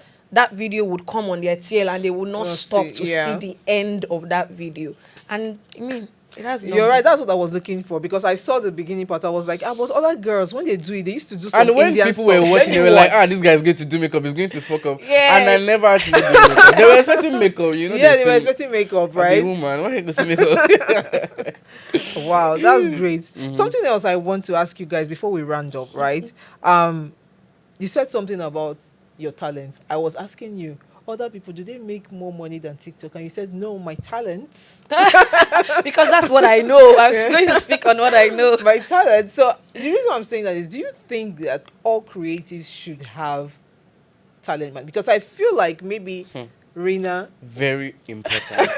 video would come on their tail and they would not stop to see the end of that video. And I mean, it has You're right. That's what I was looking for because I saw the beginning part. I was like, but other girls when they do it, they used to do some And when Indian people stuff. were watching, Let they me were like, watch. this guy's going to do makeup. He's going to fuck up. Yeah. And I never actually did makeup. They were expecting makeup, you know. Yeah, they were say, expecting makeup, "I'm a right? woman, why you going to see makeup?" Wow, that's great. Something else I want to ask you guys before we round up, right? You said something about your talent. I was asking you, other people, do they make more money than TikTok? And you said, no, my talents. Because that's what I know. I'm going to speak on what I know. My talent. So the reason I'm saying that is, do you think that all creatives should have talent, man? Because I feel like maybe Rina. Very important.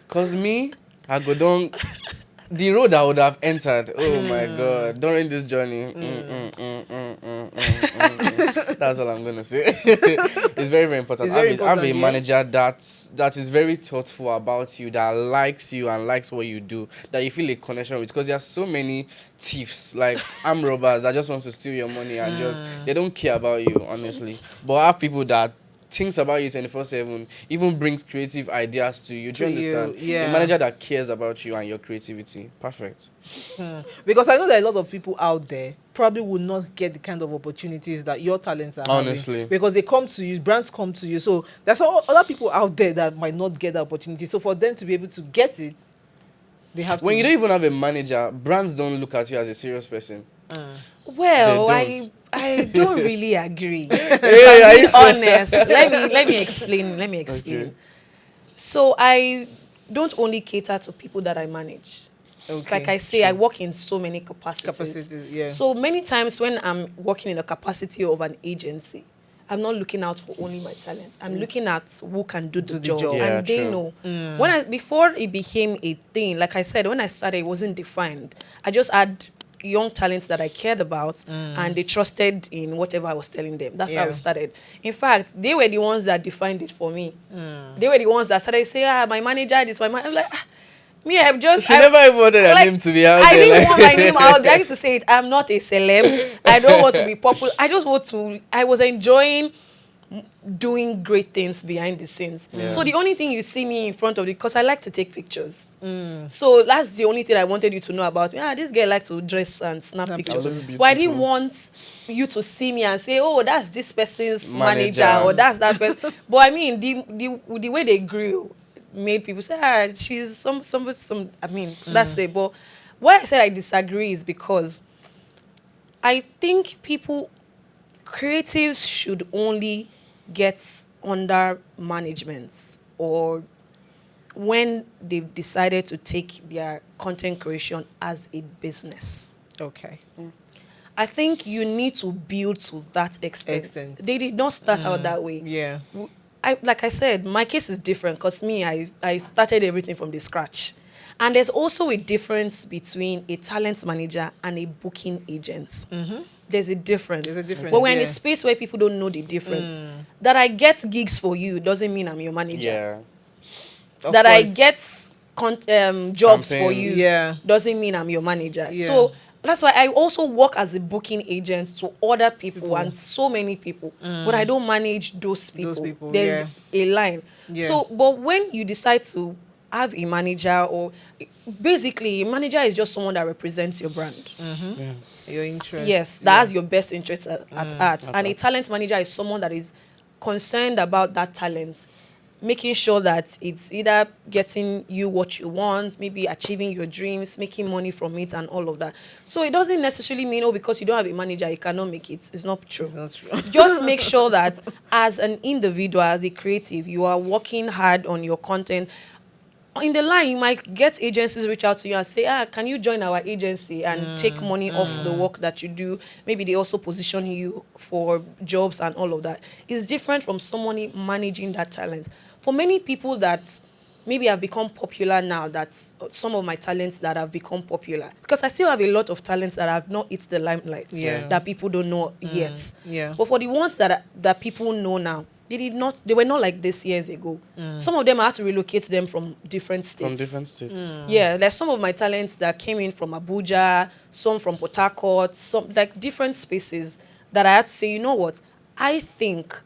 Because me, I go down the road I would have entered. Oh my God. During this journey. That's all I'm going to say. It's very, very important. It's very Have important, a yeah. manager that is very thoughtful about you, that likes you and likes what you do, that you feel a connection with. Because there are so many thieves, like armed robbers that just want to steal your money and just, they don't care about you, honestly. But I have people that thinks about you 24/7, even brings creative ideas to you. Do you understand? yeah. A manager that cares about you and your creativity. Perfect. Because I know that a lot of people out there probably will not get the kind of opportunities that your talents are Honestly. having. Because they come to you, brands come to you. So there's other people out there that might not get the opportunity. So for them to be able to get it, they have to. When you don't even have a manager, brands don't look at you as a serious person. Well, They I don't really agree. Hey, are you Being sure? honest, let me explain. Okay. So I don't only cater to people that I manage. Okay, Like I say, I work in so many capacities. Capacities, yeah. So many times when I'm working in the capacity of an agency, I'm not looking out for only my talent. I'm looking at who can do the job. Yeah, And they true. know. Before it became a thing, like I said, when I started, it wasn't defined. I just had young talents that I cared about and they trusted in whatever I was telling them. That's how Yeah. it started. In fact, they were the ones that defined it for me. They were the ones that started saying, my manager, this, my manager. I'm like, me, I'm just... She never even wanted her like, name to be out I there. didn't want my name out there. I used to say it, I'm not a celeb. I don't want to be popular. I just want to... I was enjoying doing great things behind the scenes. Yeah. So the only thing you see me in front of it, because I like to take pictures. So that's the only thing I wanted you to know about me. This girl likes to dress and snap pictures. pictures. But I didn't want you to see me and say, oh, that's this person's manager, Manager. or that's that person. But I mean, the way they grew made people say, she's some. I mean, that's it. But why I said I disagree is because I think creatives should only get under management or when they've decided to take their content creation as a business. Okay. I think you need to build to that extent. They did not start out that way. Yeah. Like I said, my case is different because I started everything from the scratch. And there's also a difference between a talent manager and a booking agent. There's a difference. There's a difference, But we're in yeah. a space where people don't know the difference. That I get gigs for you doesn't mean I'm your manager. Yeah. Of That course. I get jobs for Campaigns. you Yeah. doesn't mean I'm your manager. Yeah. So that's why I also work as a booking agent to other people and so many people, but I don't manage those people. There's a line. So, but when you decide to have a manager, or basically a manager is just someone that represents your brand. Your interest. Yes, that has your best interest at heart. And a talent manager is someone that is concerned about that talent, making sure that it's either getting you what you want, maybe achieving your dreams, making money from it, and all of that. So it doesn't necessarily mean, because you don't have a manager, you cannot make it. It's not true. It's not true. Just make sure that as an individual, as a creative, you are working hard on your content. In the line, you might get agencies reach out to you and say, can you join our agency and take money off the work that you do? Maybe they also position you for jobs and all of that. It's different from someone managing that talent. For many people that maybe have become popular now, that's some of my talents that have become popular. Because I still have a lot of talents that have not hit the limelight, that people don't know yet. But for the ones that people know now, they were not like this years ago. Some of them I had to relocate them from different states. Yeah, there's some of my talents that came in from Abuja, some from Port Harcourt, some like different spaces that I had to say, you know what, I think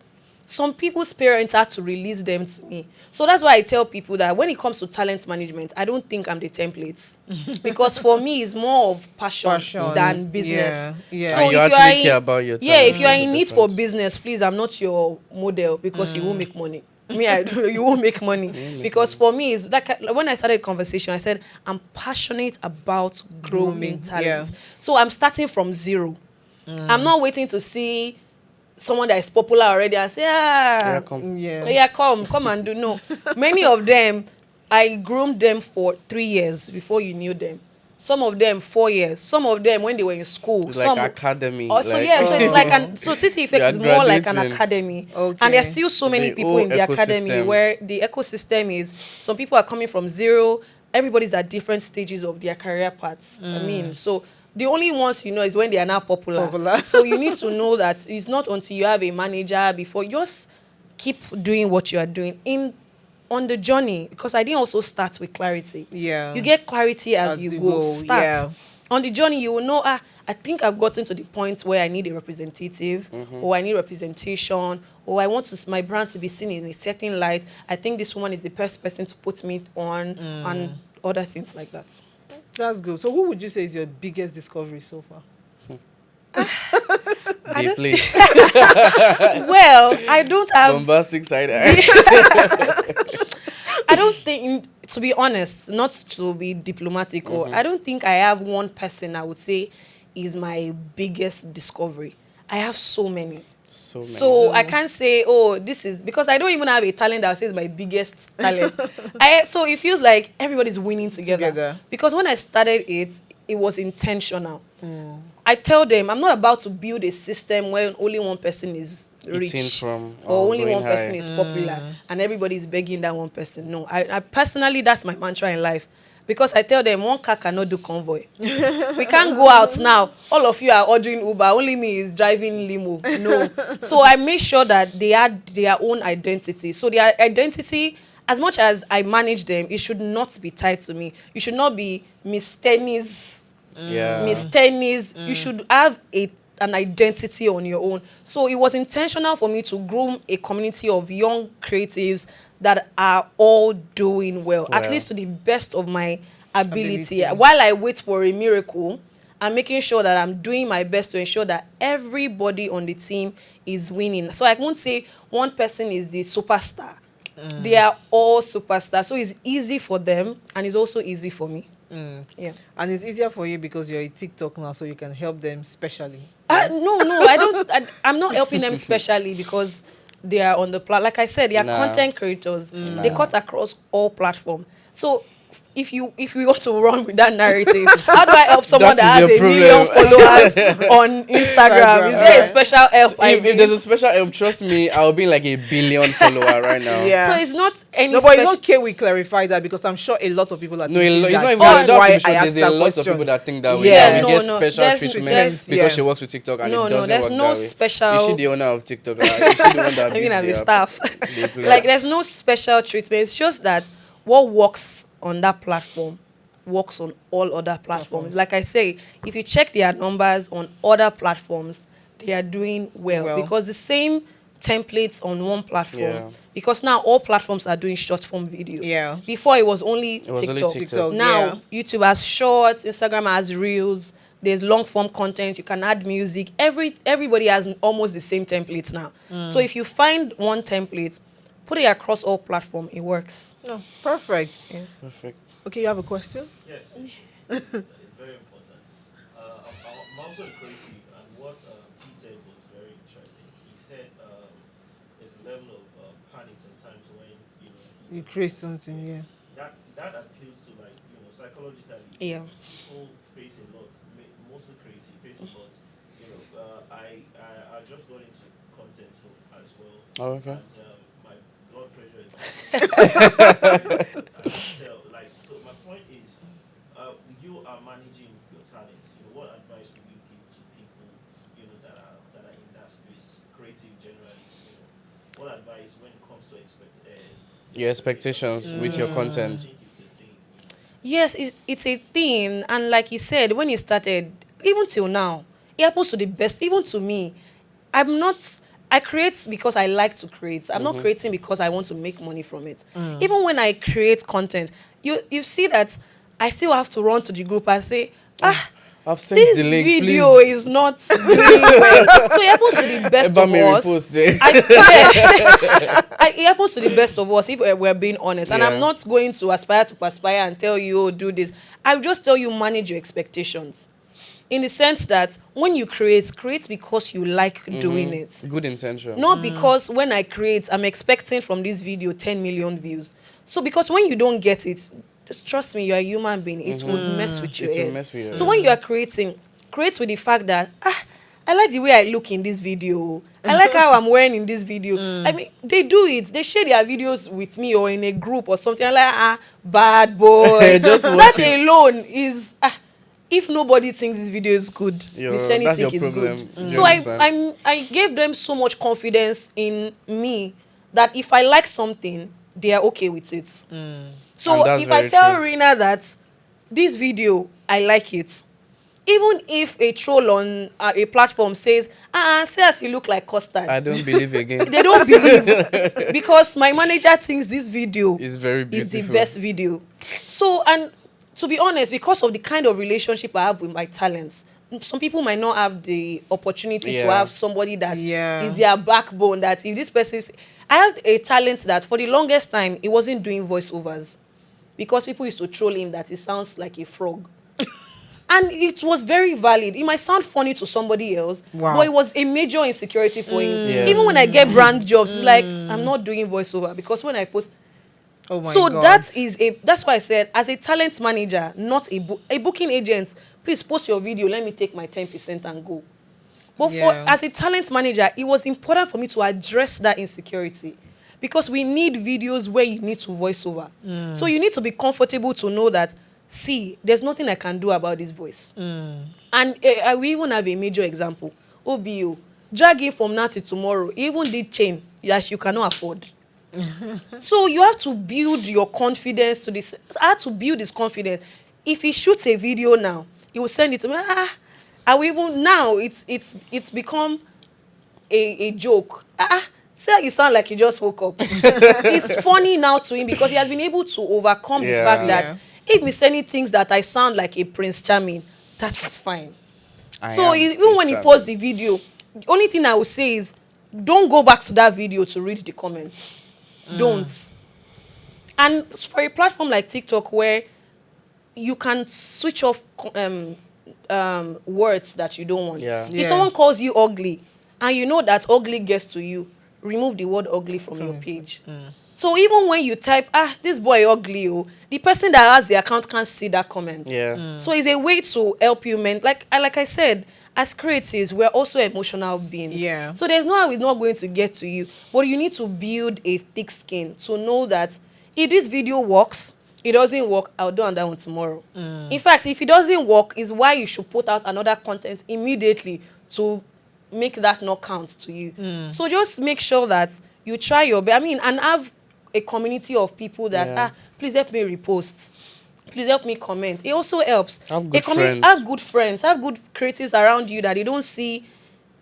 some people's parents had to release them to me. So that's why I tell people that when it comes to talent management, I don't think I'm the template. Because for me, it's more of passion than business. Yeah. So and you actually care about your talent. Yeah, if you are in need for business, please, I'm not your model, because you won't make money. You won't make money. Because for me, it's like when I started the conversation, I said, I'm passionate about growing talent. So I'm starting from zero. I'm not waiting to see someone that is popular already and say, come and do. No. Many of them, I groomed them for 3 years before you knew them. Some of them 4 years. Some of them when they were in school. It's like academy. So it's like so City Effect is more like an academy. And there's still so many people in the academy where the ecosystem is, some people are coming from zero. Everybody's at different stages of their career paths. So the only ones you know is when they are now popular. So you need to know that it's not until you have a manager before. Just keep doing what you are doing on the journey, because I didn't also start with clarity. You get clarity as you go. Start. On the journey, you will know, I think I've gotten to the point where I need a representative, or I need representation, or I want my brand to be seen in a certain light. I think this woman is the best person to put me on, and other things like that. That's good. So who would you say is your biggest discovery so far? Deeply. Well, I don't have bombastic side. I don't think, to be honest, not to be diplomatic, or I don't think I have one person I would say is my biggest discovery. I have so many. So I can't say, this is, because I don't even have a talent that says my biggest talent. So it feels like everybody's winning together. Because when I started it was intentional. I tell them I'm not about to build a system where only one person is rich or only one person is popular and everybody's begging that one person. No, I personally, that's my mantra in life. Because I tell them, one car cannot do convoy. We can't go out now. All of you are ordering Uber. Only me is driving limo. No. So I make sure that they had their own identity. So their identity, as much as I manage them, it should not be tied to me. You should not be Miss Tennie's. Miss Tennie's. You should have an identity on your own. So it was intentional for me to groom a community of young creatives that are all doing well, at least to the best of my ability. While I wait for a miracle, I'm making sure that I'm doing my best to ensure that everybody on the team is winning. So I won't say one person is the superstar. They are all superstars. So it's easy for them, and it's also easy for me. Yeah. And it's easier for you because you're a TikTok now, so you can help them specially. No, I don't. I'm not helping them specially because they are on the platform. Like I said, they are content creators. They cut across all platforms. So if we want to run with that narrative, how do I help someone that has 1 million followers on Instagram? Is there a special help? So if there's a special help, trust me, I'll be like 1 billion follower right now. So it's not any. No, but it's okay we clarify that, because I'm sure a lot of people are thinking it's that. not even That's why sure. I asked There's that a lot question. of people that think that way. Yeah. We get special treatment because she works with TikTok, and it doesn't there's work no that way. special. Is she the owner of TikTok? Is she the one that I mean, I'm the builds staff. Like, there's no special treatment. It's just that what works on that platform works on all other platforms. Like I say, if you check their numbers on other platforms, they are doing well because the same templates on one platform. Yeah. Because now all platforms are doing short form video. Yeah. Before it was only It was TikTok. only TikTok. Now YouTube has shorts, Instagram has reels. There's long form content. You can add music. Everybody has almost the same template now. So if you find one template, put it across all platforms. It works. No, perfect. Yeah. Perfect. Okay, you have a question? Yes, it's very important. I'm also a creative, and what he said was very interesting. He said there's a level of panic sometimes when You create something, yeah. That appeals to, like, psychologically. Yeah. People face a lot, mostly creative, face a lot. I just got into content as well. Oh, okay. And my blood pressure is so my point is, you are managing your talents. What advice would you give to people, that are in that space, creative generally? What advice when it comes to Your expectations with your content. I think it's a thing. Yes, it's a thing. And like you said, when it started, even till now, it happens to the best. Even to me, I create because I like to create. I'm not creating because I want to make money from it. Even when I create content, you see that I still have to run to the group and say, I've sent this the link, video please. is not doing well. So it happens to the best of us. Repost there. It happens to the best of us, if we're being honest. And I'm Yeah. not going to aspire and tell you, oh, do this. I'll just tell you, manage your expectations. In the sense that when you create because you like doing it. Good intention. Not because when I create, I'm expecting from this video 10 million views. So because when you don't get it, trust me, you're a human being. It would mess with your It will head. mess with your So head. when you are creating, create with the fact that, I like the way I look in this video. I like how I'm wearing in this video. I mean, they do it. They share their videos with me or in a group or something. I'm like, bad boy. Just watch That it. alone is... if nobody thinks this video is good, Mr. That's think your it's problem. good. You So understand? I gave them so much confidence in me that if I like something, they are okay with it. So And that's if I very tell true. Rina that this video, I like it, even if a troll on a platform says, Sis, you look like custard, I don't believe again. they don't believe because my manager thinks this video It's very is beautiful. the best video. So, and to be honest, because of the kind of relationship I have with my talents, some people might not have the opportunity to Yeah. have somebody that Yeah. is their backbone. That if this person is, I have a talent that for the longest time, it wasn't doing voiceovers because people used to troll him that it sounds like a frog. And it was very valid. It might sound funny to somebody else, Wow. but it was a major insecurity for him. Yes. Even when I get brand jobs, it's like, I'm not doing voiceover because when I post, Oh my so God. that's why I said, as a talent manager, not a booking agent, please post your video, let me take my 10% and go. But Yeah. as a talent manager, it was important for me to address that insecurity because we need videos where you need to voice over. So you need to be comfortable to know that, see, there's nothing I can do about this voice. And I will even have a major example. OBO, dragging from now to tomorrow, he even did chain that you cannot afford. So you have to build your confidence to this. I had to build this confidence. If he shoots a video now, he will send it to me. I will even now it's become a joke. Say you sound like you just woke up. It's funny now to him because he has been able to overcome the Yeah. fact that if Miss Tennie thinks that I sound like a Prince Charming, that's fine. So even when he posts the video, the only thing I will say is, don't go back to that video to read the comments. Don't. And for a platform like TikTok where you can switch off words that you don't want. Yeah. If someone calls you ugly and you know that ugly gets to you, remove the word ugly from your page. So even when you type, this boy ugly, the person that has the account can't see that comment. Yeah. So it's a way to help you, man. Like I said, as creatives, we're also emotional beings. Yeah. So there's no how it's not going to get to you. But you need to build a thick skin to know that if this video works, it doesn't work, I'll do another one tomorrow. In fact, if it doesn't work, is why you should put out another content immediately to make that not count to you. So just make sure that you try your best. I mean, and have a community of people that, Yeah. please help me repost. please help me comment. It also helps. Have good Have friends. good friends, have good creatives around you that they don't see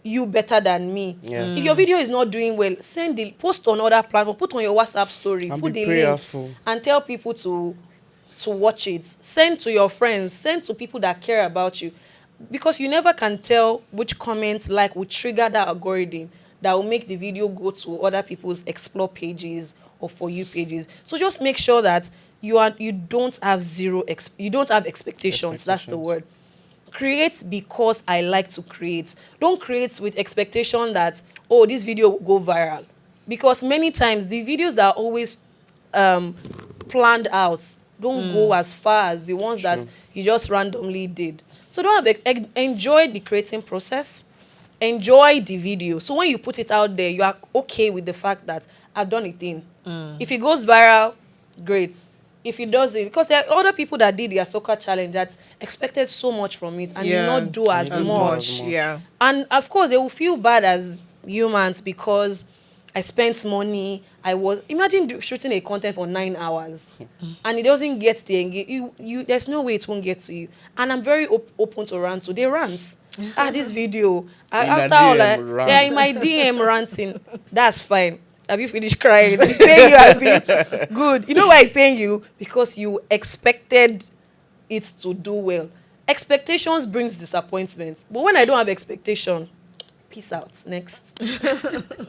you better than me. Yeah. If your video is not doing well, send the post on other platform, put on your WhatsApp story, And put be the link, prayerful. and tell people to watch it. Send to your friends, send to people that care about you, because you never can tell which comment like will trigger that algorithm that will make the video go to other people's explore pages or for you pages. So just make sure that you don't have you don't have expectations. That's the Expectations. word. Create because I like to create. Don't create with expectation that, oh, this video will go viral, because many times the videos that are always um planned out don't go as far as the ones that True. you just randomly did. So don't have enjoy the creating process, enjoy the video. So when you put it out there, you are okay with the fact that I've done a thing. If it goes viral, great. If it doesn't, because there are other people that did their soccer challenge that expected so much from it and did Yeah, not do And you as didn't as do as much. much. much. Yeah. And of course, they will feel bad as humans because I spent money. I was imagine shooting a content for 9 hours, and it doesn't get the engage. There's no way it won't get to you. And I'm very open to rant. So they rant. This video. In a After all, DM yeah, rant. in my DM ranting. That's fine. Have you finished crying? We pay you, Abi. Good. You know why I paying you? Because you expected it to do well. Expectations brings disappointment. But when I don't have expectation, peace out. Next. Two more questions.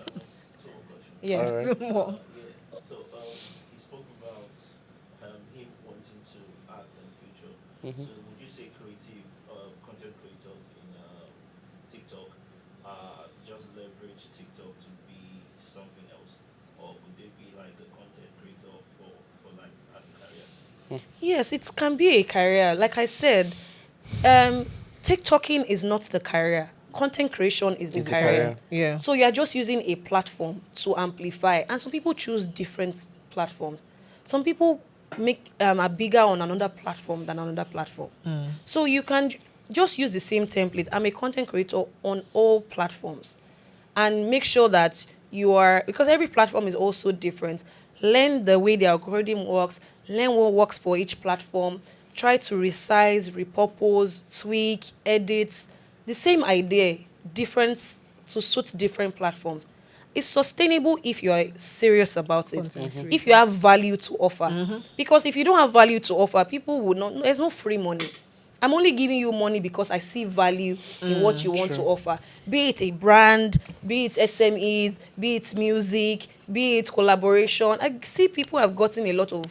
Yeah. All right. Two more. Yeah. So he spoke about him wanting to act in the future. Mhm. So would you say creative content creators in TikTok just leverage TikTok to be something else, or would they be like a content creator for like as a career? Yes, it can be a career. Like I said, TikToking is not the career. Content creation is the Is the career. career. Yeah. So you are just using a platform to amplify. And some people choose different platforms. Some people are bigger on another platform than another platform. So you can just use the same template. I'm a content creator on all platforms. And make sure that you are, because every platform is also different. Learn the way the algorithm works, learn what works for each platform, try to resize, repurpose, tweak, edit. The same idea, different to suit different platforms. It's sustainable if you are serious about it. Content creator. If you have value to offer. Because if you don't have value to offer, people will not, there's no free money. I'm only giving you money because I see value in what you want to True. offer. Be it a brand, be it SMEs, be it music, be it collaboration. I see people have gotten a lot of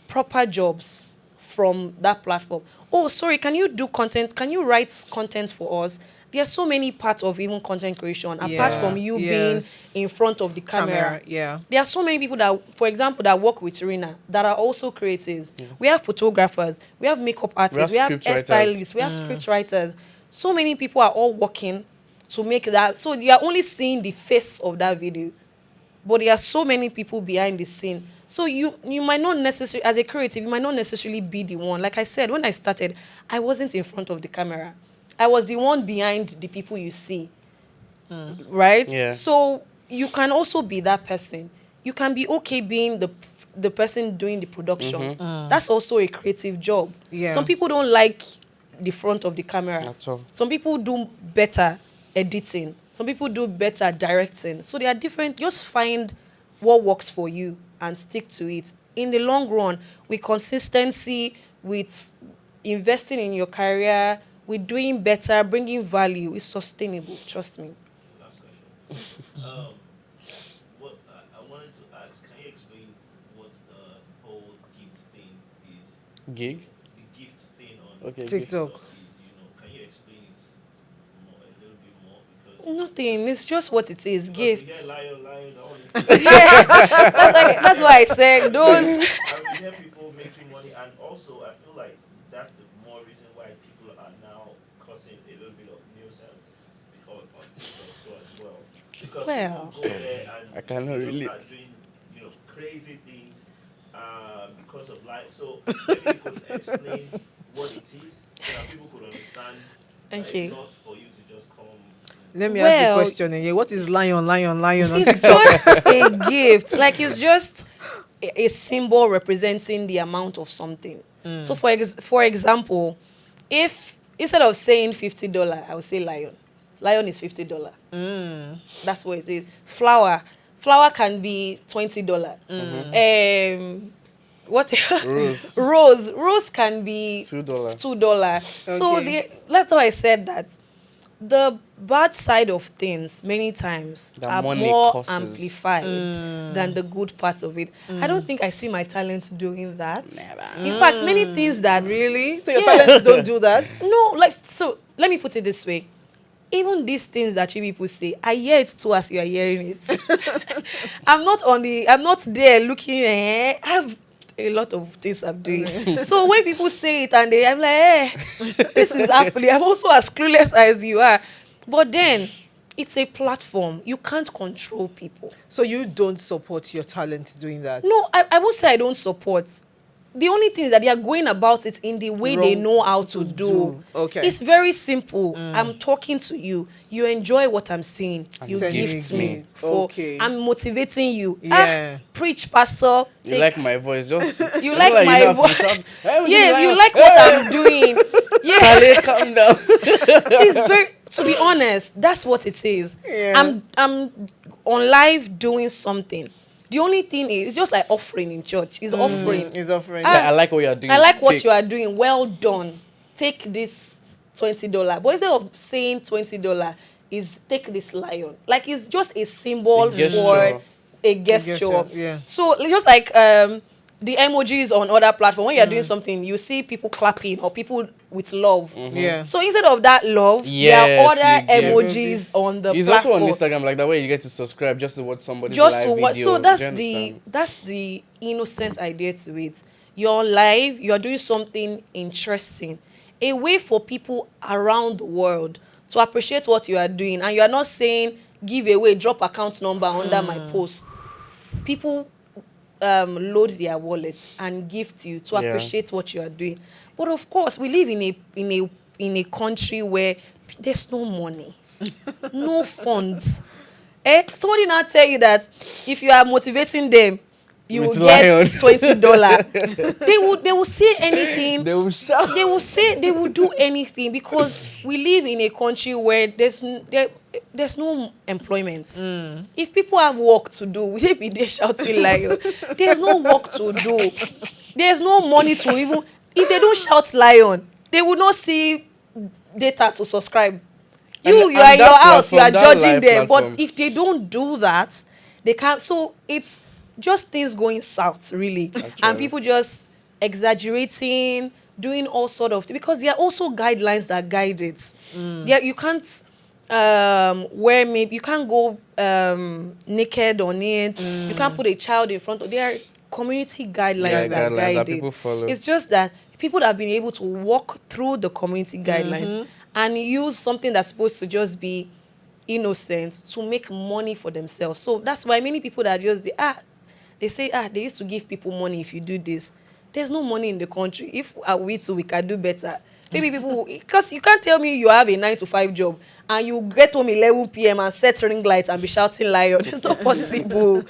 proper jobs from that platform. Oh, sorry, can you do content? Can you write content for us? There are so many parts of even content creation, apart Yeah, from you yes. being in front of the camera. Yeah. There are so many people that, for example, that work with Rina that are also creatives. We have photographers, we have makeup artists, we have script writers. hairstylists, we have script writers. So many people are all working to make that. So you are only seeing the face of that video, but there are so many people behind the scene. So you might not necessarily, as a creative, you might not necessarily be the one. Like I said, when I started, I wasn't in front of the camera. I was the one behind the people you see. Right? Yeah. So you can also be that person. You can be okay being the person doing the production. That's also a creative job. Yeah. Some people don't like the front of the camera. At all. Some people do better editing. Some people do better directing. So they are different. Just find what works for you and stick to it. In the long run, with consistency, with investing in your career, with doing better, bringing value, it's sustainable. Trust me. Last question. What I wanted to ask, can you explain what the whole gift thing is? Gig. The gift thing on Okay. TikTok. is, can you explain it a little bit more? Because Nothing. It's just what it is. because we Gifts. hear lion, all these Yeah, that's why I said those. and we hear people making money, and also I feel like that's the more reason why people are now causing a little bit of nuisance on TikTok too as well. Because Well. people go there and I cannot they just relate. start doing crazy things because of life. So maybe you could explain what it is so that people could understand. That Okay. it's not for you to just come. Let me ask the Well, question again. What is lion on It's TikTok? just a gift. Like it's just a symbol representing the amount of something. So for example, if instead of saying $50, I would say lion. Lion is $50. That's what it is. Flower can be $20. What Rose. rose can be $2. $2. So Okay. that's why I said that the bad side of things many times The are money more causes. amplified than the good part of it. I don't think I see my talents doing that. Never. In fact, many things that Really? So your Yeah. talents don't do that? no, like, so let me put it this way. Even these things that you people say, I hear it too as you are hearing it. I'm not there looking, I have a lot of things I'm doing. So when people say it and I'm like, this is happening. I'm also as clueless as you are. But then, it's a platform. You can't control people. So you don't support your talent doing that? No, I won't say I don't support. The only thing is that they are going about it in the way they Wrong know how to to do. do. Okay. It's very simple. I'm talking to you. You enjoy what I'm saying. You sending gift me me. gift. For, Okay. I'm motivating you. Yeah. Preach, pastor. You like my voice? Just You it's like not my you have to voice. shout, "Hey, we Yes, do you lion." like what I'm doing. Yeah. Charlie, calm down. It's very, to be honest, that's what it is. Yeah. I'm on live doing something. The only thing is, it's just like offering in church. It's offering. Is offering. Like, I like what you're doing. I like what Take. you are doing. Well done. Take this $20. But instead of saying $20, is take this lion. Like, it's just a symbol A gesture. for a gesture. gesture, yeah. So just like the emojis on other platforms, when you're doing something, you see people clapping or people with love. Yeah. So instead of that love, Yes, there are other you get- emojis on the It's platform. also on Instagram, like that way you get to subscribe just to watch somebody's Just live to watch. video. So Do you understand? that's the innocent idea to it. You're live, you're doing something interesting, a way for people around the world to appreciate what you are doing, and you are not saying give away, drop account number under my post. People load their wallet and gift you to Yeah. appreciate what you are doing. But of course, we live in a country where there's no money, no funds. Somebody now tell you that if you are motivating them, you will With get lion. $20. They will say anything. They will shout. They will say they will do anything because we live in a country where there's no employment. If people have work to do, will they be there shouting lion? There's no work to do. There's no money to even. If they don't shout lion, they will not see data to subscribe. You And are in that your house, you are platform, that judging live them. platform. But if they don't do that, they can't. So it's just things going south, really. And Actually. people just exaggerating, doing all sort of, because there are also guidelines that guide it. Yeah, you can't wear, maybe you can't go naked on it. You can't put a child in front of. There are community guidelines Yeah, that guidelines guide that it. people follow. It's just that people have been able to walk through the community guidelines and use something that's supposed to just be innocent to make money for themselves. So that's why many people that just they say they used to give people money if you do this. There's no money in the country. If we too, we can do better. Maybe people, because you can't tell me you have a 9 to 5 job and you get home 11 p.m. and set ring lights and be shouting lion. It's not possible.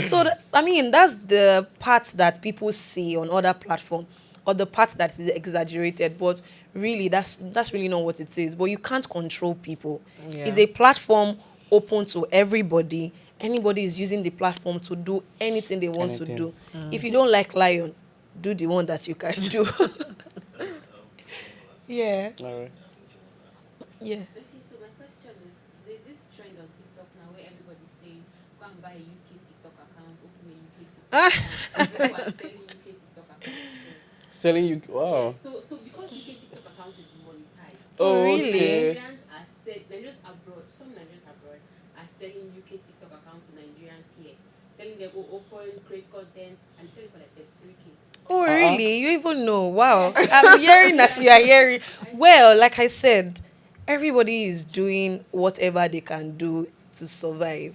So that's the part that people see on other platforms, or the part that is exaggerated. But really, that's really not what it is. But you can't control people. Yeah. It's a platform open to everybody. Anybody is using the platform to do anything they want to Anything. do. If you don't like lion, do the one that you can do. Yeah. All right. Yeah. Okay, so my question is, there's this trend on TikTok now where everybody's saying, go and buy a UK TikTok account, open a UK TikTok account. People are selling UK TikTok accounts. Selling you. Wow. So because UK TikTok account is monetized, Oh, really? Okay. Nigerians are Nigerians abroad, some Nigerians abroad are selling UK TikTok accounts to Nigerians here, telling them, open, create content, and sell it for like 33K. Oh, really? You even know? Wow. I'm hearing as you are hearing. Well, like I said, everybody is doing whatever they can do to survive.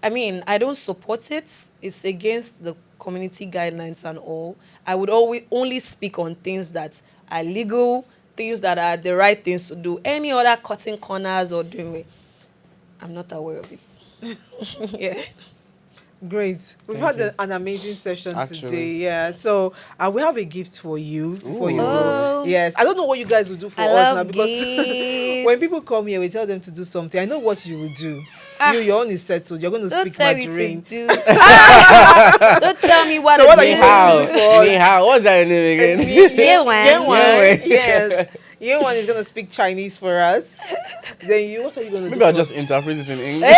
I mean, I don't support it. It's against the community guidelines and all. I would always only speak on things that are legal, things that are the right things to do. Any other cutting corners or doing it, I'm not aware of it. Yeah. Great. We've Thank had you. an amazing session Actually. today. Yeah. So we have a gift for you before you Ooh. go. Oh. Yes. I don't know what you guys will do for I us love now because gifts. when people come here, we tell them to do something. I know what you will do. Ah. Your own is settled. You're going to Don't speak tell me to Mandarin. do. Don't tell me what So to what are do. you Ni going hao. to do for us? Ni hao. What's that name again? Yewan. Yes. Yewan is going to speak Chinese for us. Then you, what are you going to do? Maybe I'll for just us? interpret it in English.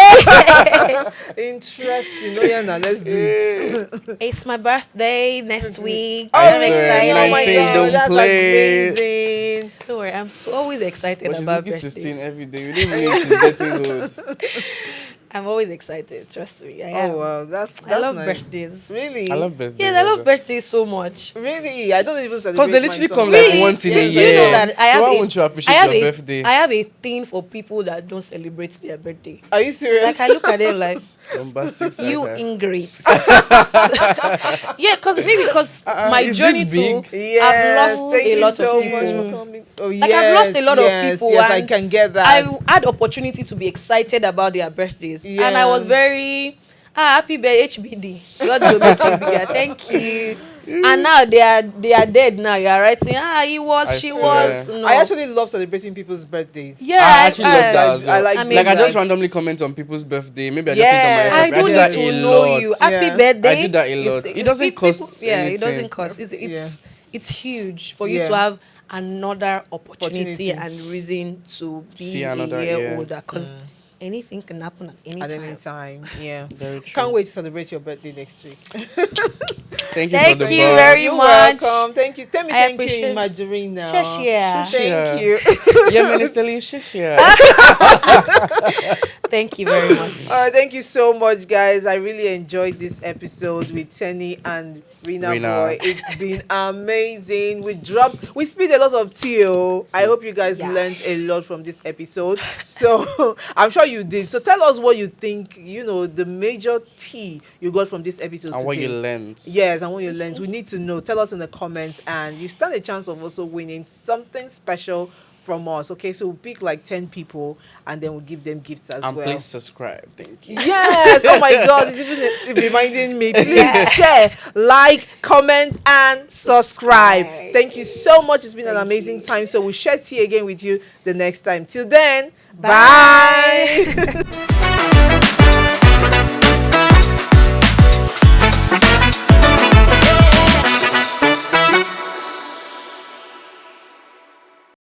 Interesting. Oh, yeah, now let's do it. It's my birthday next week. I I'm swear, excited. Oh my 19, god, don't that's play. amazing. Don't worry, I'm so always excited But she's about looking birthday. 16 every day. We didn't even know she's getting old. I'm always excited. Trust me. I am. Oh wow, that's I love nice. birthdays. Really? I love birthdays. Yes, I love birthdays so much. Really? I don't even celebrate. Because they literally mine come sometimes. like once in a Do year. you know that I So have why a, won't you I appreciate have your a- birthday? I have a thing for people that don't celebrate their birthday. Are you serious? Like I look at them like Bombastic side you eye. ingrate. Yeah, because my is journey this to big? Yes, I've lost thank a you lot so of much people. for coming. Oh, Like I've lost a lot of people. Yes, I and can get that. I had opportunity to be excited about their birthdays, and I was Yeah. very happy birthday HBD. God will make you bigger. Thank you. And now they are dead. Now you are writing. She swear. was. No. I actually love celebrating people's birthdays. Yeah, I actually love that as well. I like I doing mean, Like I just that. randomly comment on people's birthday. Maybe I Yes, just sit on my I happy. don't do need that to a know lot. you. Happy Yeah. birthday. I do that a lot. It doesn't cost Yeah, it anything. doesn't cost. It's huge for you Yeah. to have another opportunity Opportunity. and reason to be See a another year year. older because anything can happen at any At time. any time, yeah. Very true. Can't wait to celebrate your birthday next week. Thank you Thank for the you ball. very You're much. welcome. Thank you. Tell me I thank appreciate- you in Mandarin now. Shashia. Thank you. Yeah, Minister Lee, shishia. Thank you very much. Thank you so much, guys. I really enjoyed this episode with Tennie and Rina Rina. Boy. It's been amazing. We spilled a lot of tea. I hope you guys Yeah. learned a lot from this episode. So I'm sure you did. So tell us what you think, the major tea you got from this episode And what today. you learned. Yes, and what you learned. We need to know. Tell us in the comments, and you stand a chance of also winning something special from us. Okay, so we'll pick like 10 people, and then we'll give them gifts as And well. please subscribe. Thank you. Yes. Oh my God, it's even reminding me. Please Yeah. share, like, comment, and subscribe. Thank you so much. It's been an Thank amazing you. time. So we'll share tea again with you the next time. Till then, Bye. bye.